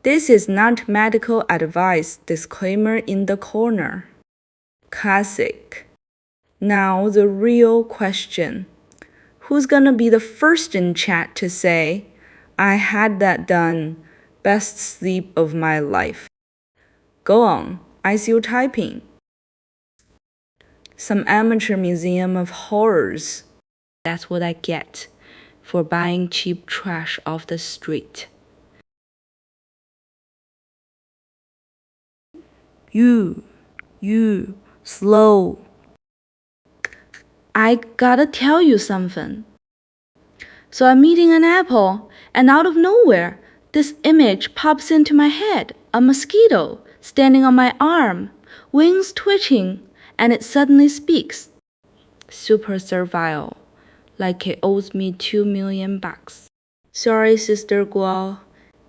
This is not medical advice disclaimer in the corner. Classic. Now the real question. Who's gonna be the first in chat to say, I had that done, best sleep of my life? Go on, I see you typing. Some amateur museum of horrors. That's what I get for buying cheap trash off the street. You, slow. I gotta tell you something. So I'm eating an apple, and out of nowhere, this image pops into my head. A mosquito standing on my arm, wings twitching, and it suddenly speaks. super servile, like it owes me $2 million. Sorry, Sister Guo.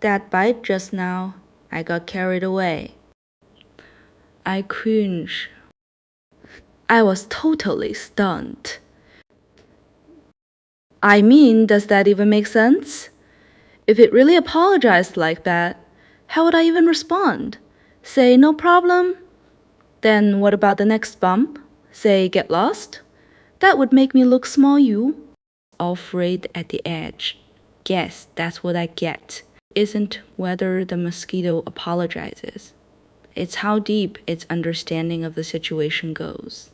That bite just now, I got carried away. I cringe. I was totally stunned. I mean, does that even make sense? If it really apologized like that, how would I even respond? Say no problem? Then what about the next bump? Say get lost? That would make me look small, you. All frayed at the edge. Guess that's what I get. Isn't whether the mosquito apologizes. It's how deep its understanding of the situation goes.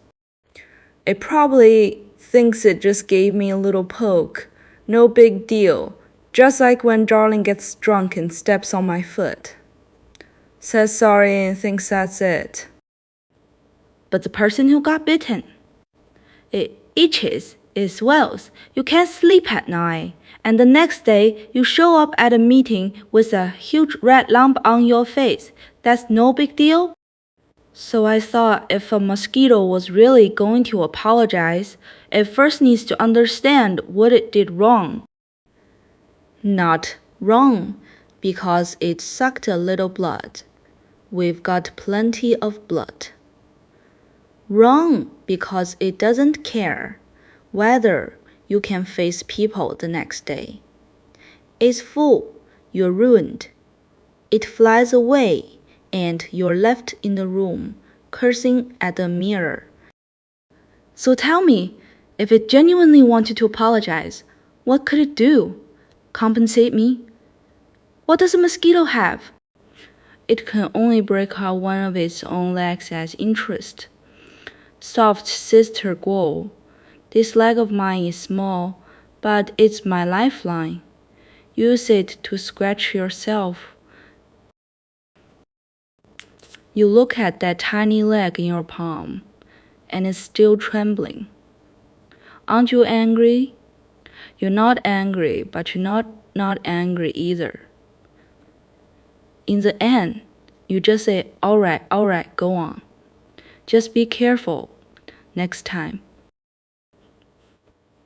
It probably thinks it just gave me a little poke. No big deal. Just like when Darling gets drunk and steps on my foot. Says sorry and thinks that's it. But the person who got bitten, it itches, it swells, you can't sleep at night, and the next day you show up at a meeting with a huge red lump on your face. That's no big deal? So I thought if a mosquito was really going to apologize, it first needs to understand what it did wrong. Not wrong, because it sucked a little blood. We've got plenty of blood. Wrong, because it doesn't care whether you can face people the next day. It's full, you're ruined. It flies away, and you're left in the room, cursing at the mirror. So tell me, if it genuinely wanted to apologize, what could it do? Compensate me? What does a mosquito have? It can only break out one of its own legs as interest. Soft Sister Guo, this leg of mine is small, but it's my lifeline. Use it to scratch yourself. You look at that tiny leg in your palm, and it's still trembling. Aren't you angry? You're not angry, but you're not angry either. In the end, you just say, all right, go on. Just be careful next time.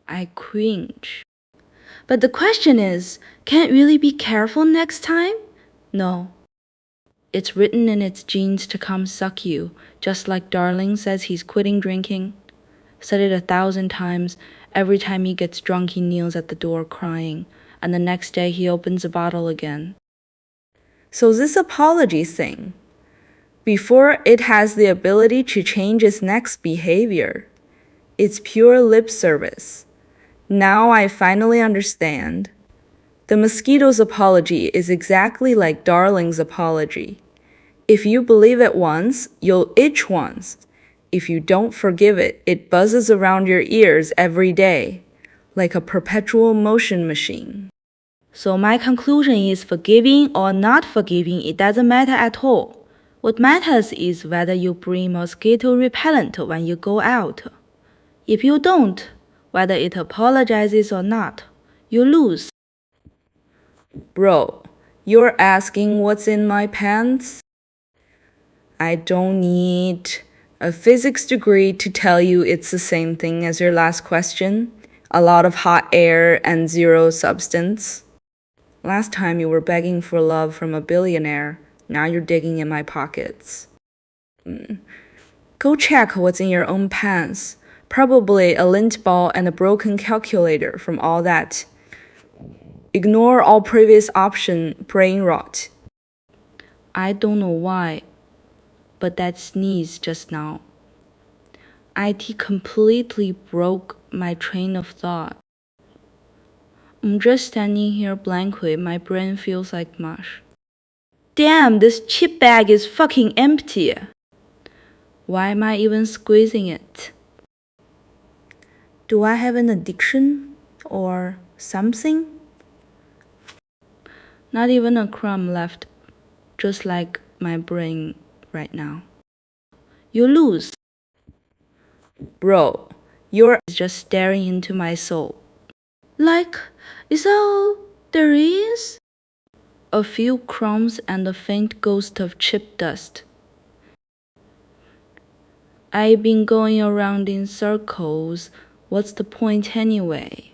I cringe. But the question is, can it really be careful next time? No. It's written in its genes to come suck you, just like Darling says he's quitting drinking. Said it 1,000 times. Every time he gets drunk, he kneels at the door crying, and the next day he opens a bottle again. So this apology thing, before it has the ability to change its next behavior, it's pure lip service. Now I finally understand. The mosquito's apology is exactly like Darling's apology. If you believe it once, you'll itch once. If you don't forgive it, it buzzes around your ears every day, like a perpetual motion machine. So my conclusion is forgiving or not forgiving, it doesn't matter at all. What matters is whether you bring mosquito repellent when you go out. If you don't, whether it apologizes or not, you lose. Bro, you're asking what's in my pants? I don't need a physics degree to tell you it's the same thing as your last question. A lot of hot air and zero substance. Last time you were begging for love from a billionaire. Now you're digging in my pockets. Go check what's in your own pants. Probably a lint ball and a broken calculator from all that. Ignore all previous option brain rot. I don't know why, but that sneeze just now. IT completely broke my train of thought. I'm just standing here blankly, my brain feels like mush. Damn, this chip bag is fucking empty. Why am I even squeezing it? Do I have an addiction or something? Not even a crumb left, just like my brain right now. You lose. Bro, you're just staring into my soul. Like, is that all there is? A few crumbs and a faint ghost of chip dust. I've been going around in circles. What's the point anyway?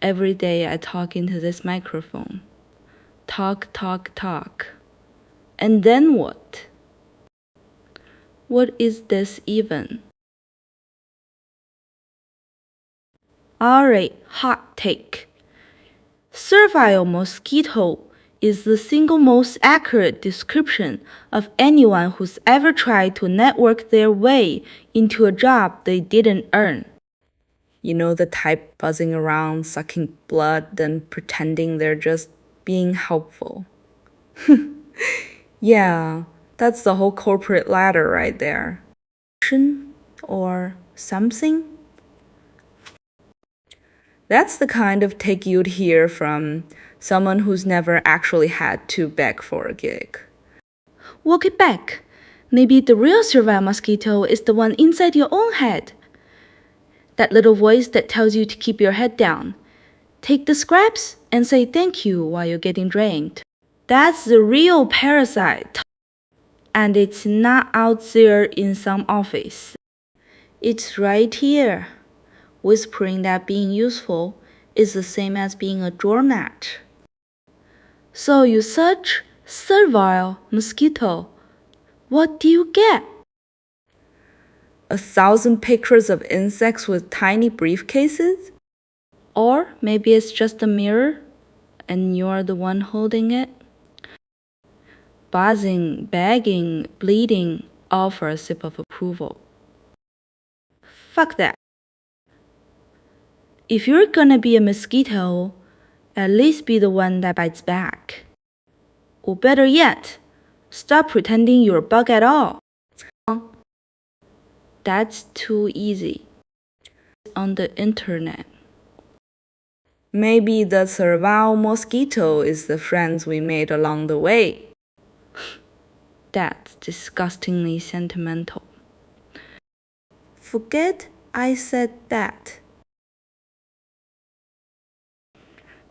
Every day I talk into this microphone. Talk, talk, talk. And then what? What is this even? Alright, hot take. Servile mosquito is the single most accurate description of anyone who's ever tried to network their way into a job they didn't earn. You know, the type buzzing around, sucking blood, then pretending they're just being helpful. Yeah, that's the whole corporate ladder right there. Or something? That's the kind of take you'd hear from someone who's never actually had to beg for a gig. Walk it back. Maybe the real servile mosquito is the one inside your own head. That little voice that tells you to keep your head down. Take the scraps and say thank you while you're getting drained. That's the real parasite. And it's not out there in some office. It's right here. Whispering that being useful is the same as being a doormat. So you search servile mosquito. What do you get? 1,000 pictures of insects with tiny briefcases? Or maybe it's just a mirror and you're the one holding it. Buzzing, begging, bleeding, all for a sip of approval. Fuck that. If you're gonna be a mosquito, at least be the one that bites back. Or better yet, stop pretending you're a bug at all. That's too easy. On the internet. Maybe the servile mosquito is the friends we made along the way. That's disgustingly sentimental. Forget I said that.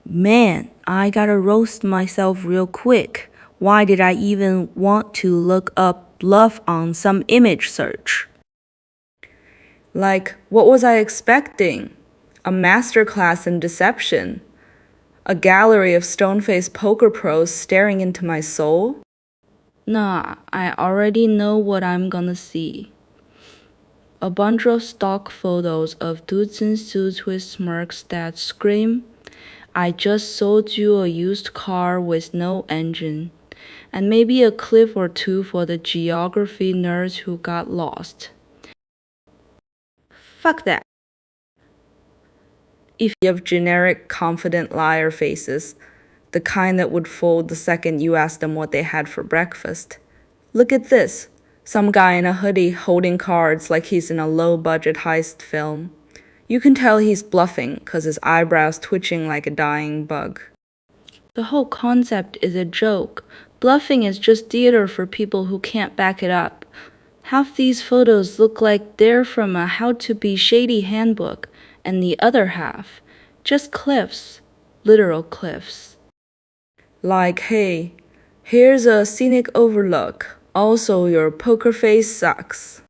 Man, I gotta roast myself real quick. Why did I even want to look up bluff on some image search? Like, what was I expecting? A masterclass in deception? A gallery of stone-faced poker pros staring into my soul? Nah, I already know what I'm gonna see. A bunch of stock photos of dudes in suits with smirks that scream, I just sold you a used car with no engine, and maybe a clip or two for the geography nerds who got lost. Fuck that. If you have generic confident liar faces, the kind that would fold the second you ask them what they had for breakfast. Look at this. Some guy in a hoodie holding cards like he's in a low-budget heist film. You can tell he's bluffing because his eyebrows twitching like a dying bug. The whole concept is a joke. Bluffing is just theater for people who can't back it up. Half these photos look like they're from a How to Be Shady handbook, and the other half, just cliffs, literal cliffs. Like, hey, here's a scenic overlook. Also, your poker face sucks.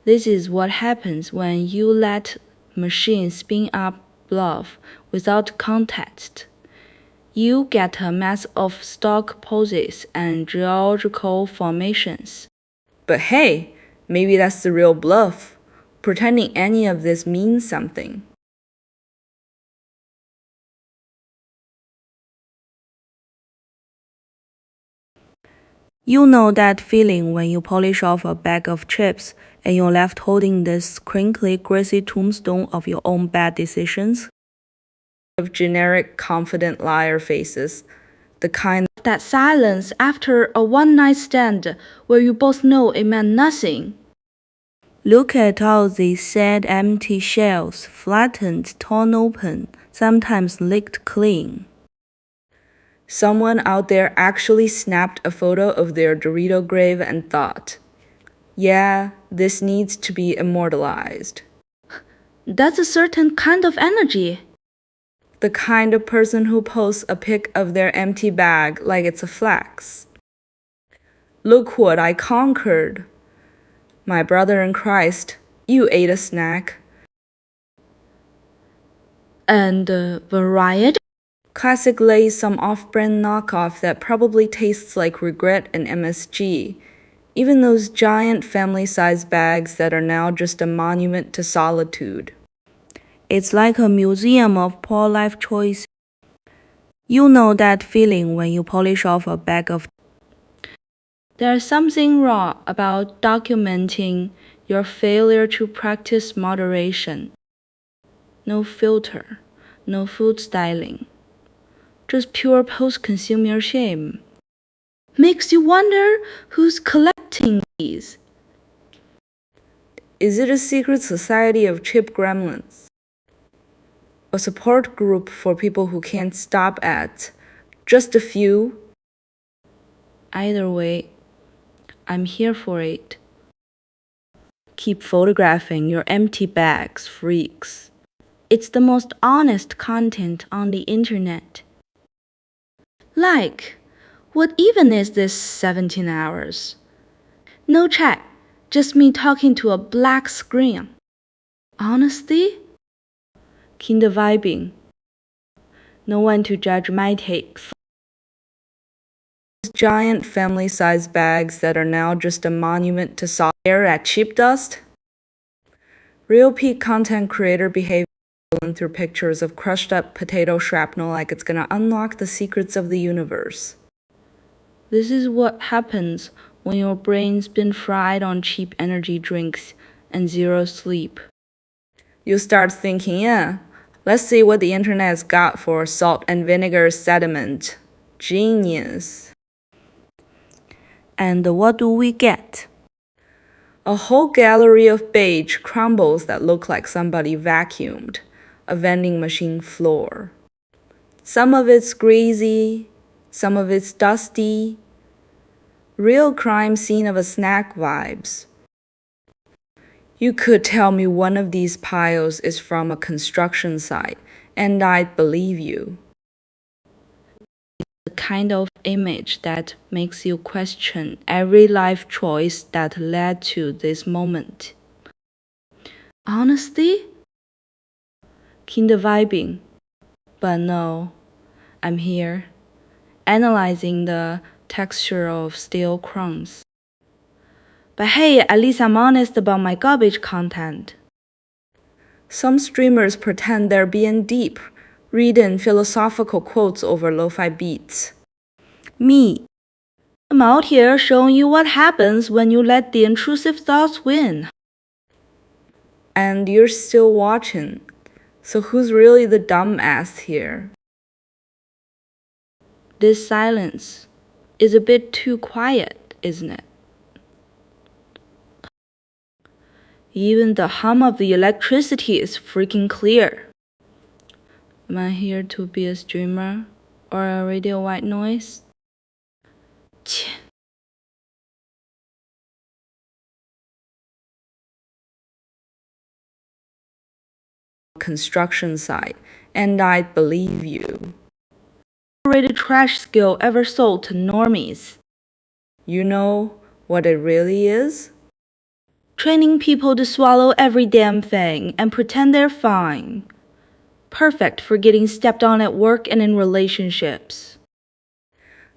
This is what happens when you let machines spin up bluff without context. You get a mess of stock poses and geological formations. But hey, maybe that's the real bluff, pretending any of this means something. You know that feeling when you polish off a bag of chips and you're left holding this crinkly, greasy tombstone of your own bad decisions? Of generic confident liar faces, the kind that silence after a one-night stand where you both know it meant nothing. Look at all these sad empty shells, flattened, torn open, sometimes licked clean. someone out there actually snapped a photo of their Dorito grave and thought, yeah, this needs to be immortalized. That's a certain kind of energy. The kind of person who posts a pic of their empty bag like it's a flex. Look what I conquered. My brother in Christ, you ate a snack. And variety? Classic Lay's some off-brand knockoff that probably tastes like regret and MSG. Even those giant family-sized bags that are now just a monument to solitude. It's like a museum of poor life choices. You know that feeling when you polish off a bag of. There's something raw about documenting your failure to practice moderation. No filter, no food styling. Just pure post-consumer shame. Makes you wonder who's collecting these. Is it a secret society of chip gremlins? A support group for people who can't stop at just a few? Either way, I'm here for it. Keep photographing your empty bags, freaks. It's the most honest content on the internet. Like, what even is this 17 hours? No chat, just me talking to a black screen. Honesty? Kinder vibing. No one to judge my takes. Giant family-sized bags that are now just a monument to solitaire at Cheap Dust? Real peak content creator behavior through pictures of crushed up potato shrapnel like it's gonna unlock the secrets of the universe. This is what happens when your brain's been fried on cheap energy drinks and zero sleep. You start thinking, yeah, let's see what the internet's got for salt and vinegar sediment. Genius. And what do we get? A whole gallery of beige crumbles that look like somebody vacuumed a vending machine floor. Some of it's greasy, some of it's dusty. Real crime scene of a snack vibes. You could tell me one of these piles is from a construction site, and I'd believe you. The kind of image that makes you question every life choice that led to this moment. Honesty? Kinder vibing. But no, I'm here, analyzing the texture of steel crumbs. But hey, at least I'm honest about my garbage content. Some streamers pretend they're being deep, reading philosophical quotes over lo-fi beats. Me. I'm out here showing you what happens when you let the intrusive thoughts win. And you're still watching. So who's really the dumbass here? This silence is a bit too quiet, isn't it? Even the hum of the electricity is freaking clear. Am I here to be a streamer or a radio white noise? Construction site, and I'd believe you. Rated trash skill ever sold to normies. You know what it really is? Training people to swallow every damn thing and pretend they're fine. Perfect for getting stepped on at work and in relationships.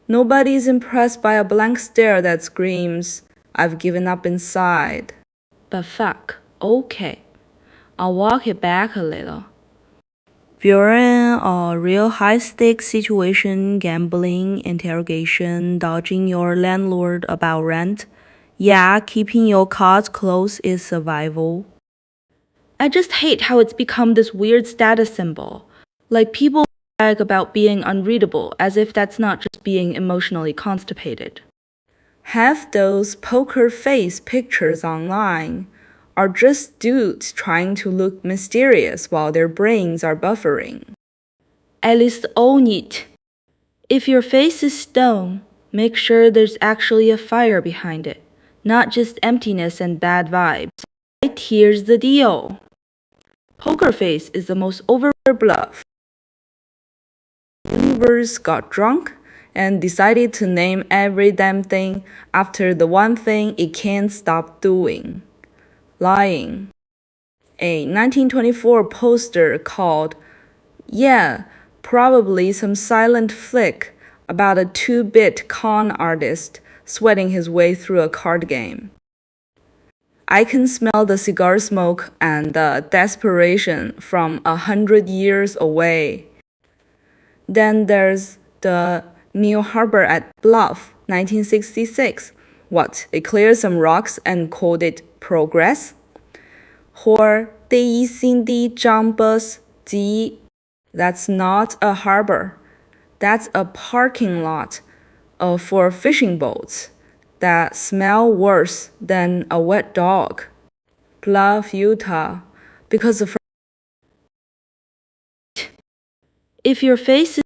Nobody's impressed by a blank stare that screams, I've given up inside. But fuck, okay. I'll walk it back a little. If you're in a real high-stakes situation, gambling, interrogation, dodging your landlord about rent, yeah, keeping your cards close is survival. I just hate how it's become this weird status symbol. Like people brag about being unreadable as if that's not just being emotionally constipated. Half those poker face pictures online are just dudes trying to look mysterious while their brains are buffering. At least own it. If your face is stone, make sure there's actually a fire behind it, not just emptiness and bad vibes. Right, here's the deal. Poker face is the most overrated bluff. The universe got drunk and decided to name every damn thing after the one thing it can't stop doing: lying. A 1924 poster called, "Yeah, probably some silent flick about a 2-bit con artist sweating his way through a card game." I can smell the cigar smoke and the desperation from 100 years away. Then there's the New Harbor at Bluff, 1966. What, they cleared some rocks and called it progress? Or 第一新地 jumbus 及 That's not a harbor. That's a parking lot for fishing boats that smell worse than a wet dog. Bluff, Utah, because of If your face is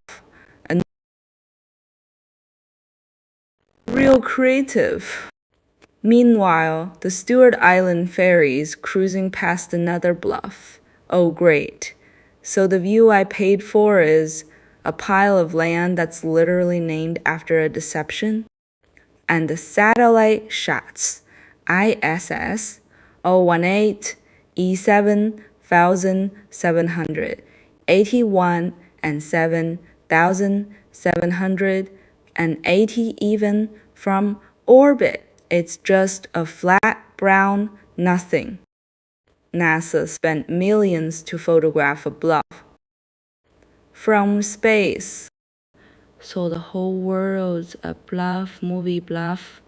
real creative. Meanwhile, the Stewart Island ferry is cruising past another bluff. Oh, great. So the view I paid for is a pile of land that's literally named after a deception? And the satellite shots, ISS 018 E7700, 81 and 7,780 even from orbit. It's just a flat brown nothing. NASA spent millions to photograph a bluff from space. so the whole world's a bluff, movie bluff,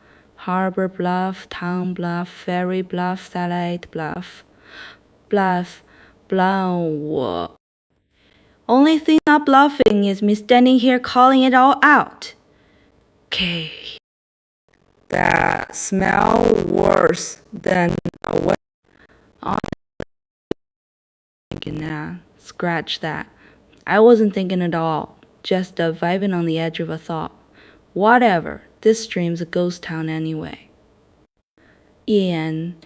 harbor bluff, town bluff, ferry bluff, satellite bluff, bluff, bluff. Only thing not bluffing is me standing here calling it all out. Okay. That smell worse than a wet. Nah, scratch that. I wasn't thinking at all, just vibing on the edge of a thought. Whatever, this stream's a ghost town anyway. Ian.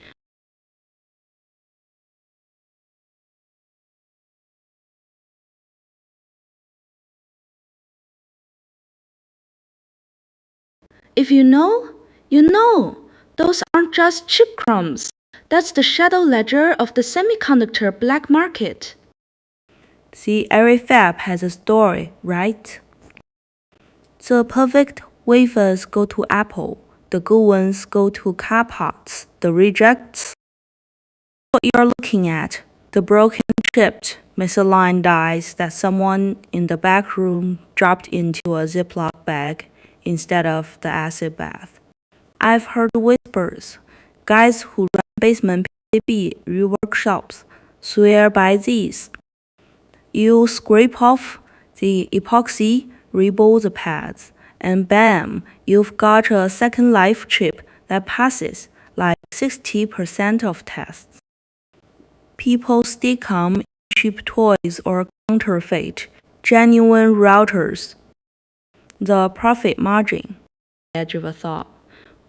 If you know, you know. Those aren't just chip crumbs. That's the shadow ledger of the semiconductor black market. See, every fab has a story, right? The perfect wafers go to Apple. The good ones go to car parts. The rejects, what you're looking at, the broken, chipped, misaligned dies that someone in the back room dropped into a Ziploc bag instead of the acid bath. I've heard whispers. Guys who run basement PCB reworkshops swear by these. You scrape off the epoxy, rebuild the pads, and bam, you've got a Second Life chip that passes like 60% of tests. People stick them in cheap toys or counterfeit, genuine routers. The profit margin. Edge of a thought.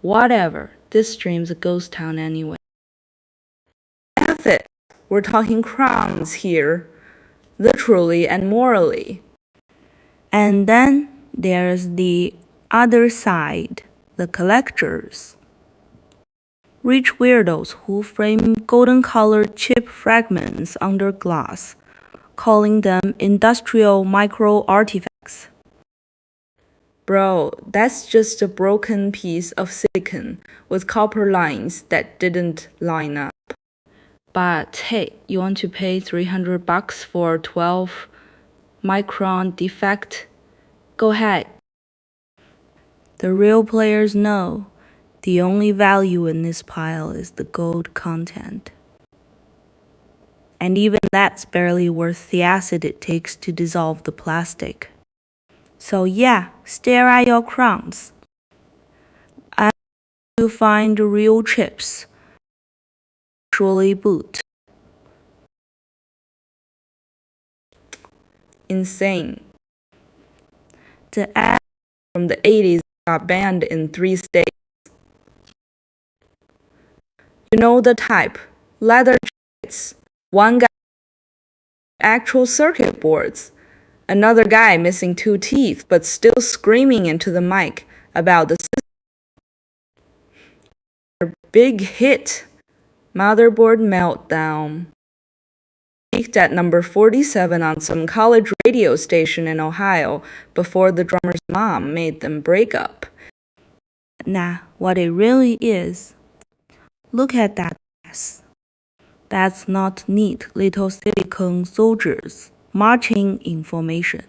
Whatever, this stream's a ghost town anyway. F it. We're talking crowns here, literally and morally. And then there's the other side, the collectors. Rich weirdos who frame golden-colored chip fragments under glass, calling them industrial micro-artifacts. Bro, that's just a broken piece of silicon with copper lines that didn't line up. But hey, you want to pay $300 for 12 micron defect? Go ahead. The real players know the only value in this pile is the gold content. And even that's barely worth the acid it takes to dissolve the plastic. So yeah, stare at your crowns. And you find real chips. Actually boot. Insane. The ad from the 80s got banned in 3 states. You know the type. Leather jackets. One guy actual circuit boards. Another guy missing 2 teeth but still screaming into the mic about the big hit. Motherboard meltdown. Peaked at number 47 on some college radio station in Ohio before the drummer's mom made them break up. Nah, what it really is. Look at that mess. That's not neat little silicone soldiers marching in formation.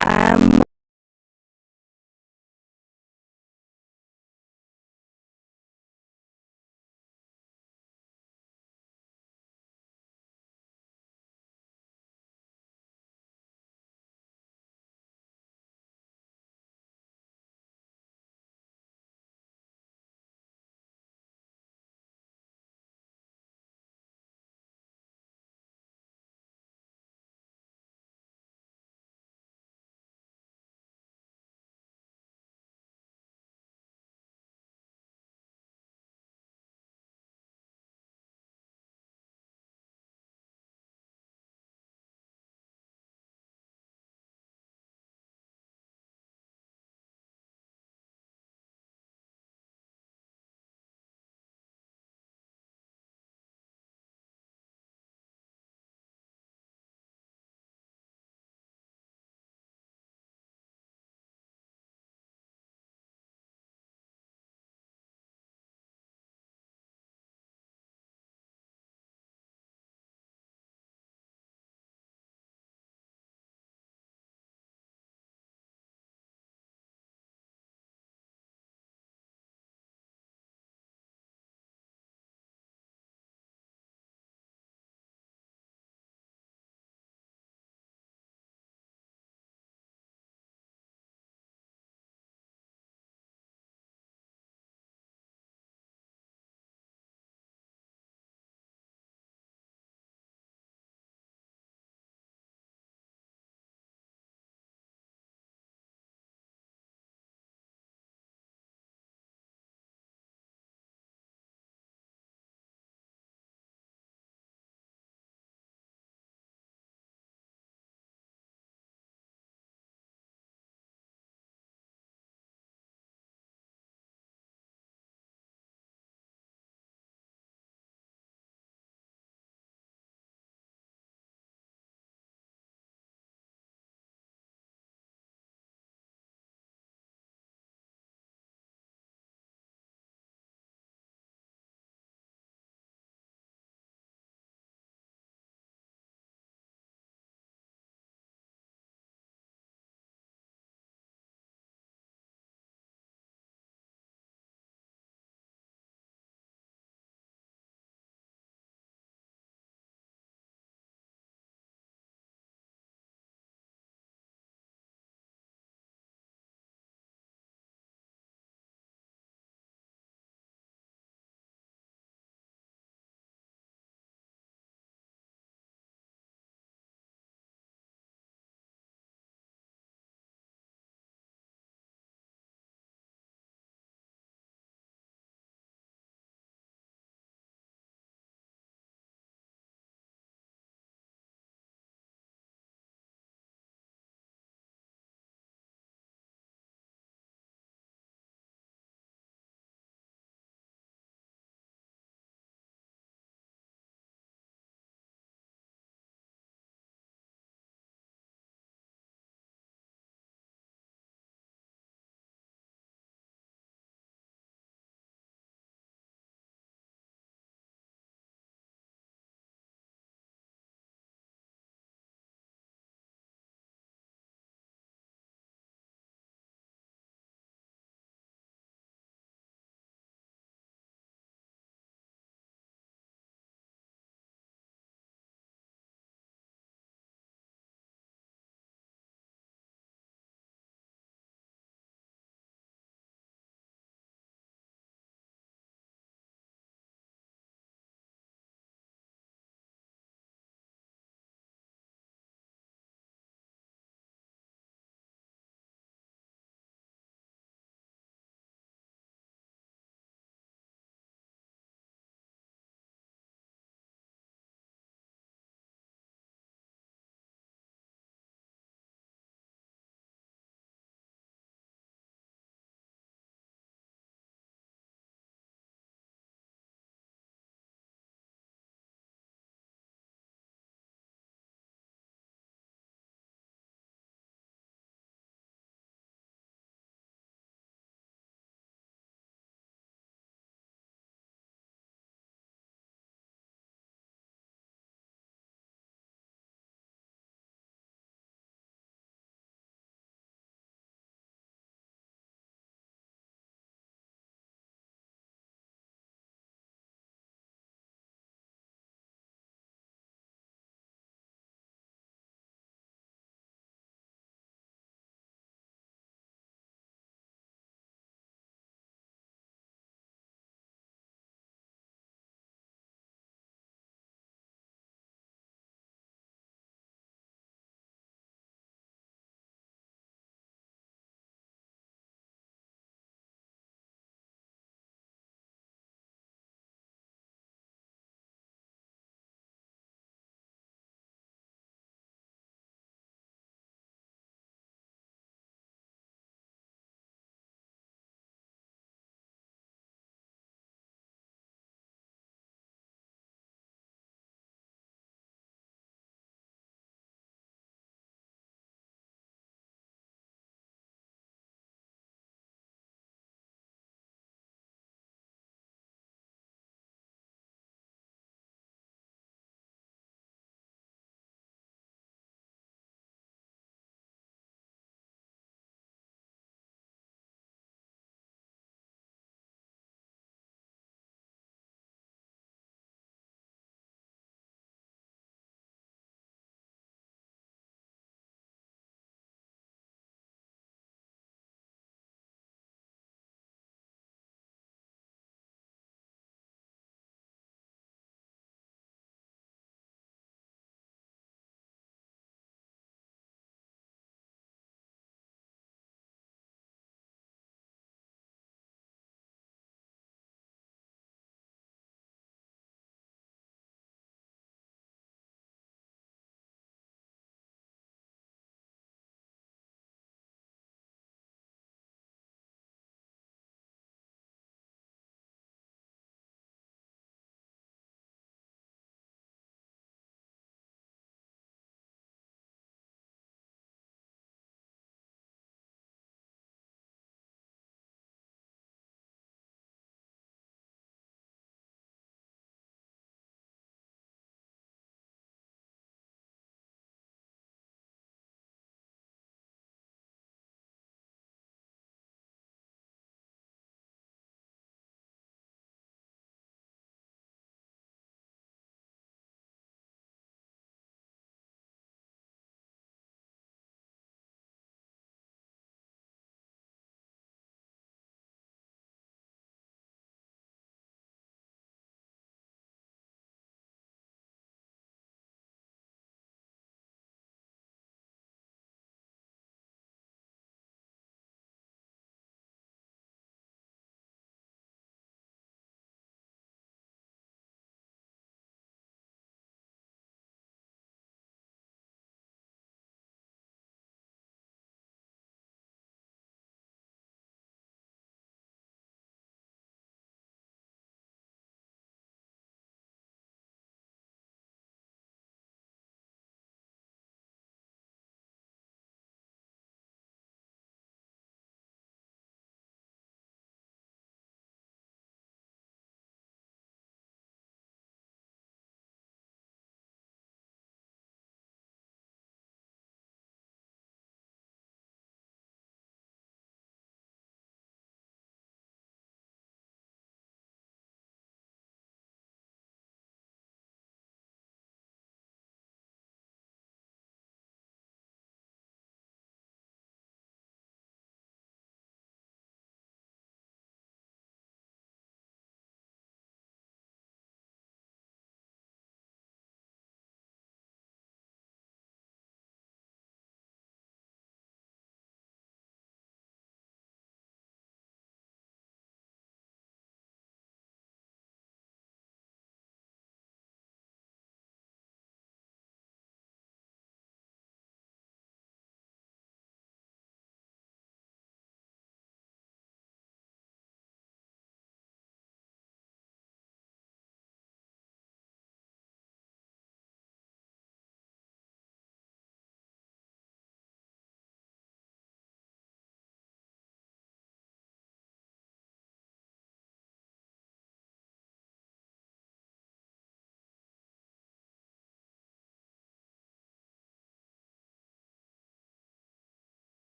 I'm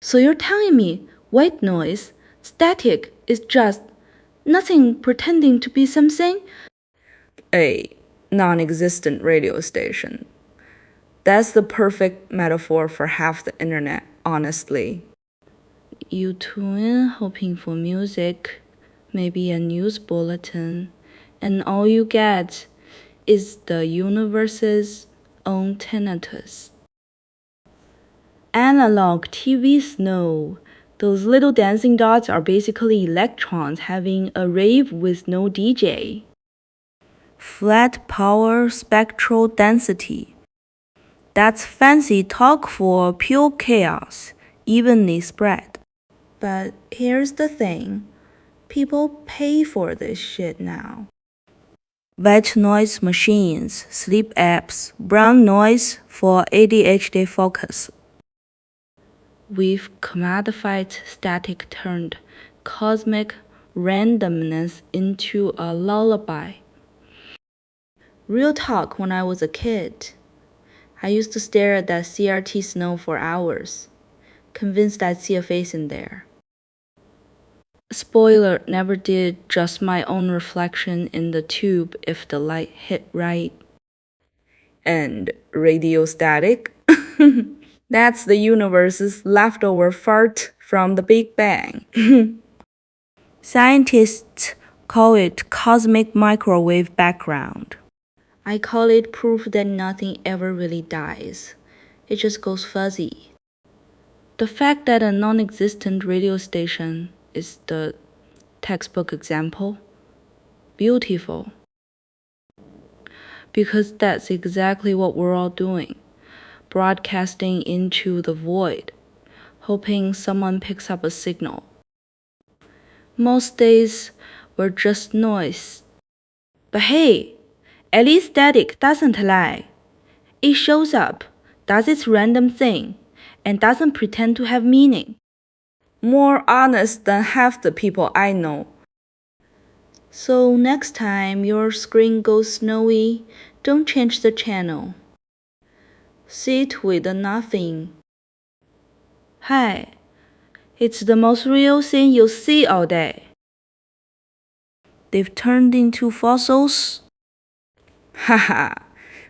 So you're telling me white noise, static, is just nothing pretending to be something? A non-existent radio station. That's the perfect metaphor for half the internet, honestly. You tune in hoping for music, maybe a news bulletin, and all you get is the universe's own tinnitus. Analog TV snow. Those little dancing dots are basically electrons having a rave with no DJ. Flat power spectral density. That's fancy talk for pure chaos, evenly spread. But here's the thing, people pay for this shit now. White noise machines, sleep apps, brown noise for ADHD focus. We've commodified static turned cosmic randomness into a lullaby. Real talk, when I was a kid, I used to stare at that CRT snow for hours, convinced I'd see a face in there. Spoiler, never did, just my own reflection in the tube if the light hit right. And radio static? That's the universe's leftover fart from the Big Bang. Scientists call it cosmic microwave background. I call it proof that nothing ever really dies. It just goes fuzzy. The fact that a non-existent radio station is the textbook example. Beautiful. Because that's exactly what we're all doing. Broadcasting into the void, hoping someone picks up a signal. Most days, we're just noise. But hey, at least static doesn't lie. It shows up, does its random thing, and doesn't pretend to have meaning. More honest than half the people I know. So next time your screen goes snowy, don't change the channel. Sit with the nothing. Hi, it's the most real thing you'll see all day. They've turned into fossils? Haha,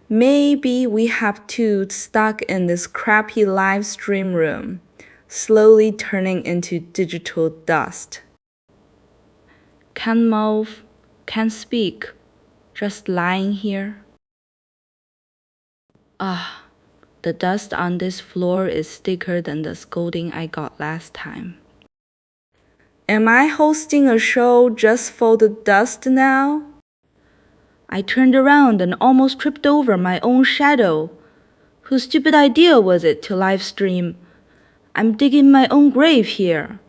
maybe we have two stuck in this crappy live stream room, slowly turning into digital dust. Can't move, can't speak, just lying here. Ah, the dust on this floor is thicker than the scolding I got last time. Am I hosting a show just for the dust now? I turned around and almost tripped over my own shadow. Whose stupid idea was it to live stream? I'm digging my own grave here.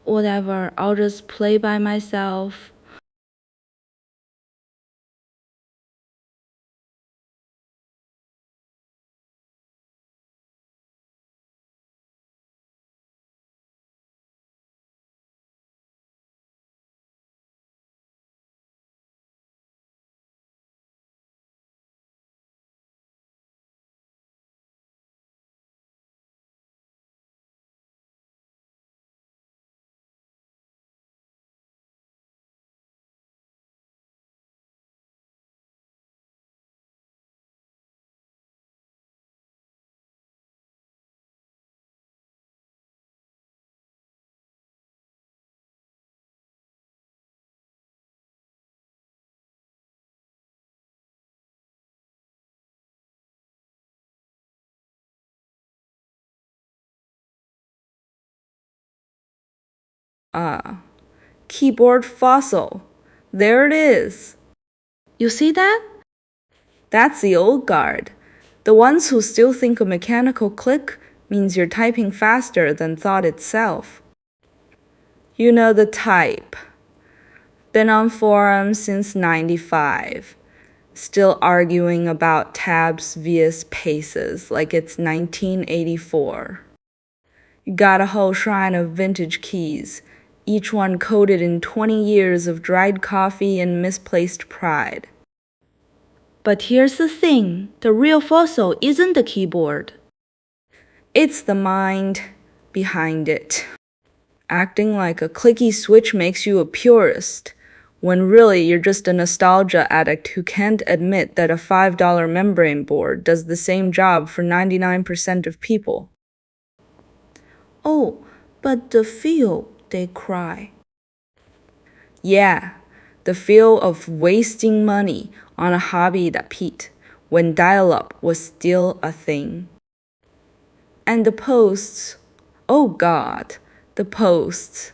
Whatever, I'll just play by myself. Keyboard fossil. There it is. You see that? That's the old guard. The ones who still think a mechanical click means you're typing faster than thought itself. You know the type. Been on forums since 95. Still arguing about tabs vs paces like it's 1984. You got a whole shrine of vintage keys, each one coated in 20 years of dried coffee and misplaced pride. But here's the thing, the real fossil isn't the keyboard. It's the mind. behind it. Acting like a clicky switch makes you a purist, when really you're just a nostalgia addict who can't admit that a $5 membrane board does the same job for 99% of people. Oh, but the feel, they cry. Yeah, the feel of wasting money on a hobby that peaked when dial-up was still a thing. And the posts, oh God, the posts.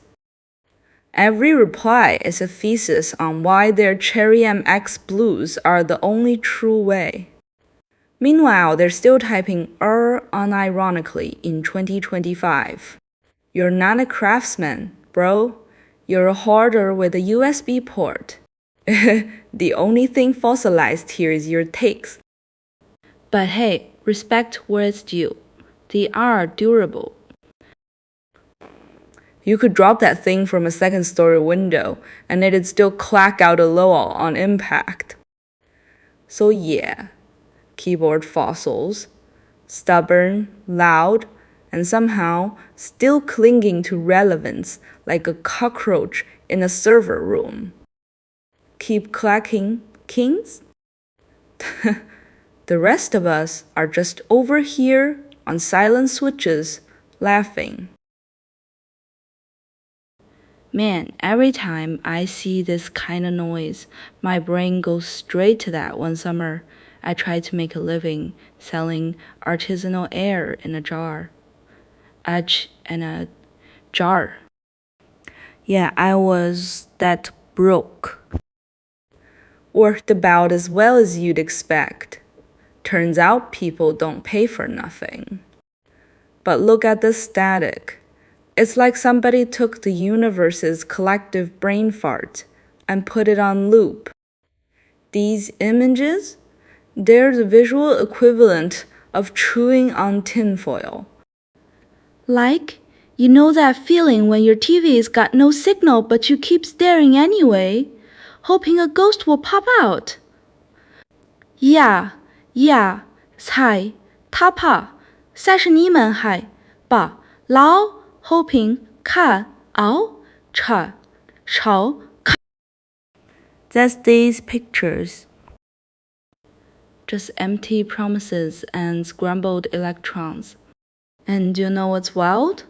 Every reply is a thesis on why their Cherry MX blues are the only true way. Meanwhile, they're still typing unironically in 2025. You're not a craftsman, bro. You're a hoarder with a USB port. The only thing fossilized here is your takes. But hey, respect where it's due. They are durable. You could drop that thing from a second-story window, and it'd still clack out a lol on impact. So yeah, keyboard fossils, stubborn, loud, and somehow still clinging to relevance like a cockroach in a server room. Keep clacking, kings? The rest of us are just over here on silent switches, laughing. Man, every time I see this kind of noise, my brain goes straight to that one summer. I tried to make a living selling artisanal air in a jar. In a jar. Yeah, I was that broke. Worked about as well as you'd expect. Turns out people don't pay for nothing. But look at the static. It's like somebody took the universe's collective brain fart and put it on loop. These images, they're the visual equivalent of chewing on tinfoil. Like, you know that feeling when your TV's got no signal but you keep staring anyway, hoping a ghost will pop out. Yeah, 猜他怕赛是你们害把老 hoping 看熬吵吵 That's these pictures. Just empty promises and scrambled electrons. And do you know what's wild?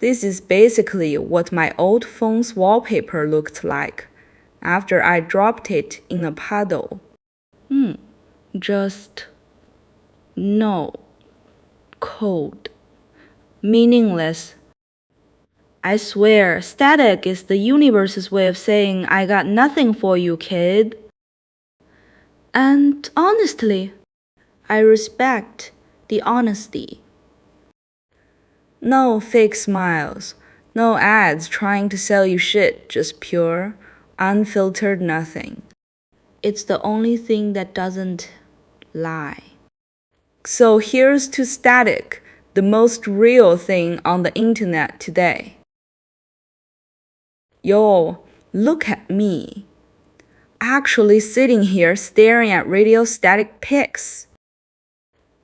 This is basically what my old phone's wallpaper looked like after I dropped it in a puddle. Just no. Cold. Meaningless. I swear, static is the universe's way of saying I got nothing for you, kid. And honestly, I respect the honesty. No fake smiles, no ads trying to sell you shit, just pure, unfiltered nothing. It's the only thing that doesn't lie. So here's to static, the most real thing on the internet today. Yo, look at me. Actually sitting here staring at radio static pics.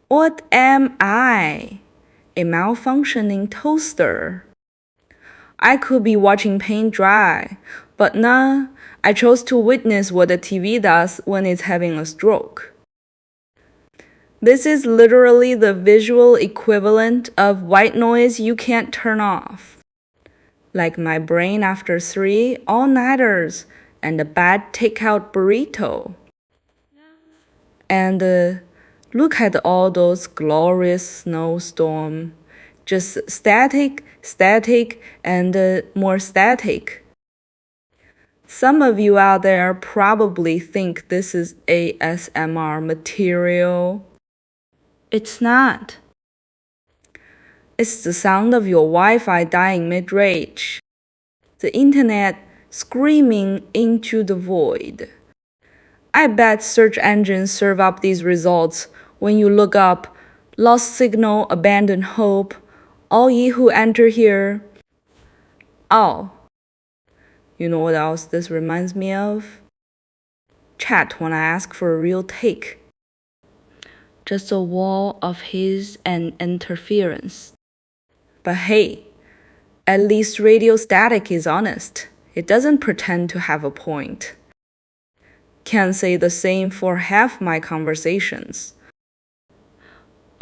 What am I? A malfunctioning toaster. I could be watching paint dry, but nah, I chose to witness what the TV does when it's having a stroke. This is literally the visual equivalent of white noise you can't turn off. Like my brain after 3 all-nighters and a bad takeout burrito. And look at all those glorious snowstorms. Just static, and more static. Some of you out there probably think this is ASMR material. It's not. It's the sound of your Wi-Fi dying mid-range. The internet screaming into the void. I bet search engines serve up these results when you look up lost signal, abandoned hope, all ye who enter here. Oh, you know what else this reminds me of? Chat when I ask for a real take. Just a wall of his and interference. But hey, at least Radio Static is honest. It doesn't pretend to have a point. Can't say the same for half my conversations.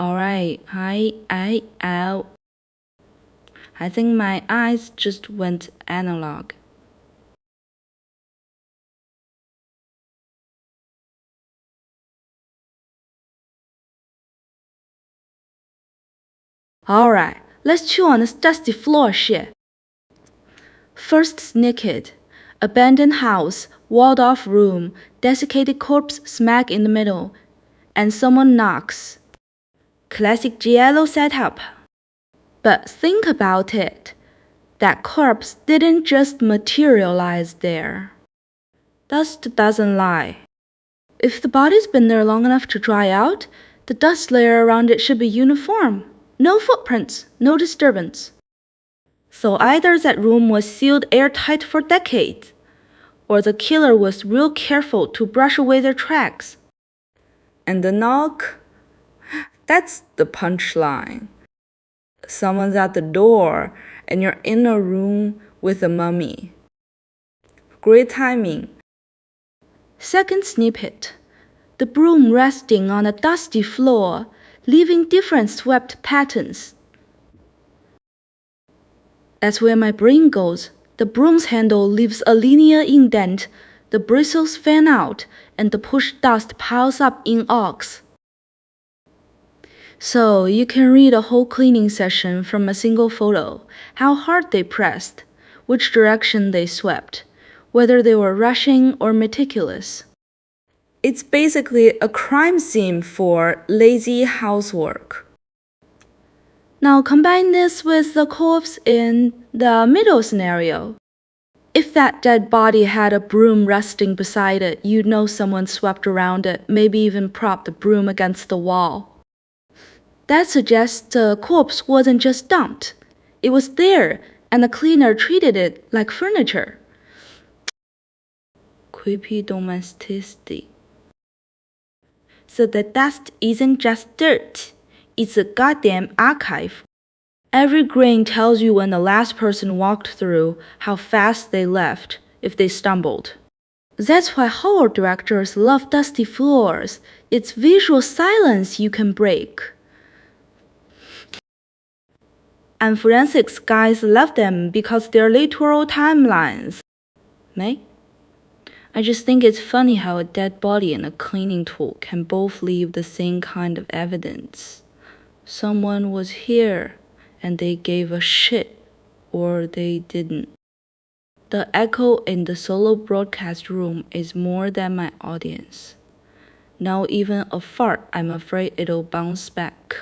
Alright, I think my eyes just went analog. Alright, let's chew on this dusty floor shit. First snicket. Abandoned house, walled off room, desiccated corpse smack in the middle, and someone knocks. Classic giallo setup. But think about it. That corpse didn't just materialize there. Dust doesn't lie. If the body's been there long enough to dry out, the dust layer around it should be uniform. No footprints, no disturbance. So either that room was sealed airtight for decades, or the killer was real careful to brush away their tracks. And the knock? That's the punchline. Someone's at the door, and you're in a room with a mummy. Great timing. Second snippet. The broom resting on a dusty floor, leaving different swept patterns. That's where my brain goes. The broom's handle leaves a linear indent, the bristles fan out, and the pushed dust piles up in arcs. So you can read a whole cleaning session from a single photo, how hard they pressed, which direction they swept, whether they were rushing or meticulous. It's basically a crime scene for lazy housework. Now combine this with the corpse in the middle scenario. If that dead body had a broom resting beside it, you'd know someone swept around it, maybe even propped the broom against the wall. That suggests the corpse wasn't just dumped. It was there, and the cleaner treated it like furniture. Creepy domesticity. So the dust isn't just dirt. It's a goddamn archive. Every grain tells you when the last person walked through, how fast they left, if they stumbled. That's why horror directors love dusty floors. It's visual silence you can break. And forensics guys love them because they're literal timelines. May? I just think it's funny how a dead body and a cleaning tool can both leave the same kind of evidence. Someone was here, and they gave a shit, or they didn't. The echo in the solo broadcast room is more than my audience. Now even a fart, I'm afraid it'll bounce back.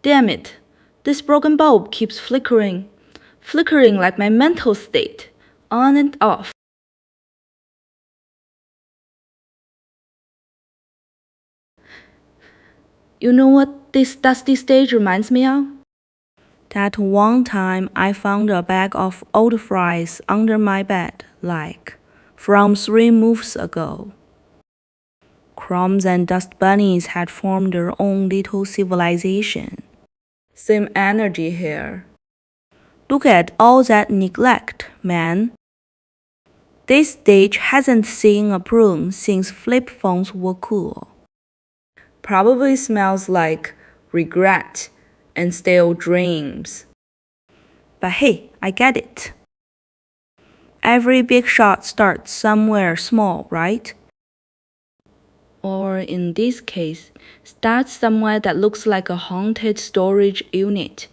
Damn it, this broken bulb keeps flickering like my mental state, on and off. You know what this dusty stage reminds me of? That one time I found a bag of old fries under my bed, like, from 3 moves ago. Crumbs and dust bunnies had formed their own little civilization. Same energy here. Look at all that neglect, man. This stage hasn't seen a broom since flip phones were cool. Probably smells like regret and stale dreams. But hey, I get it. Every big shot starts somewhere small, right? Or in this case, starts somewhere that looks like a haunted storage unit,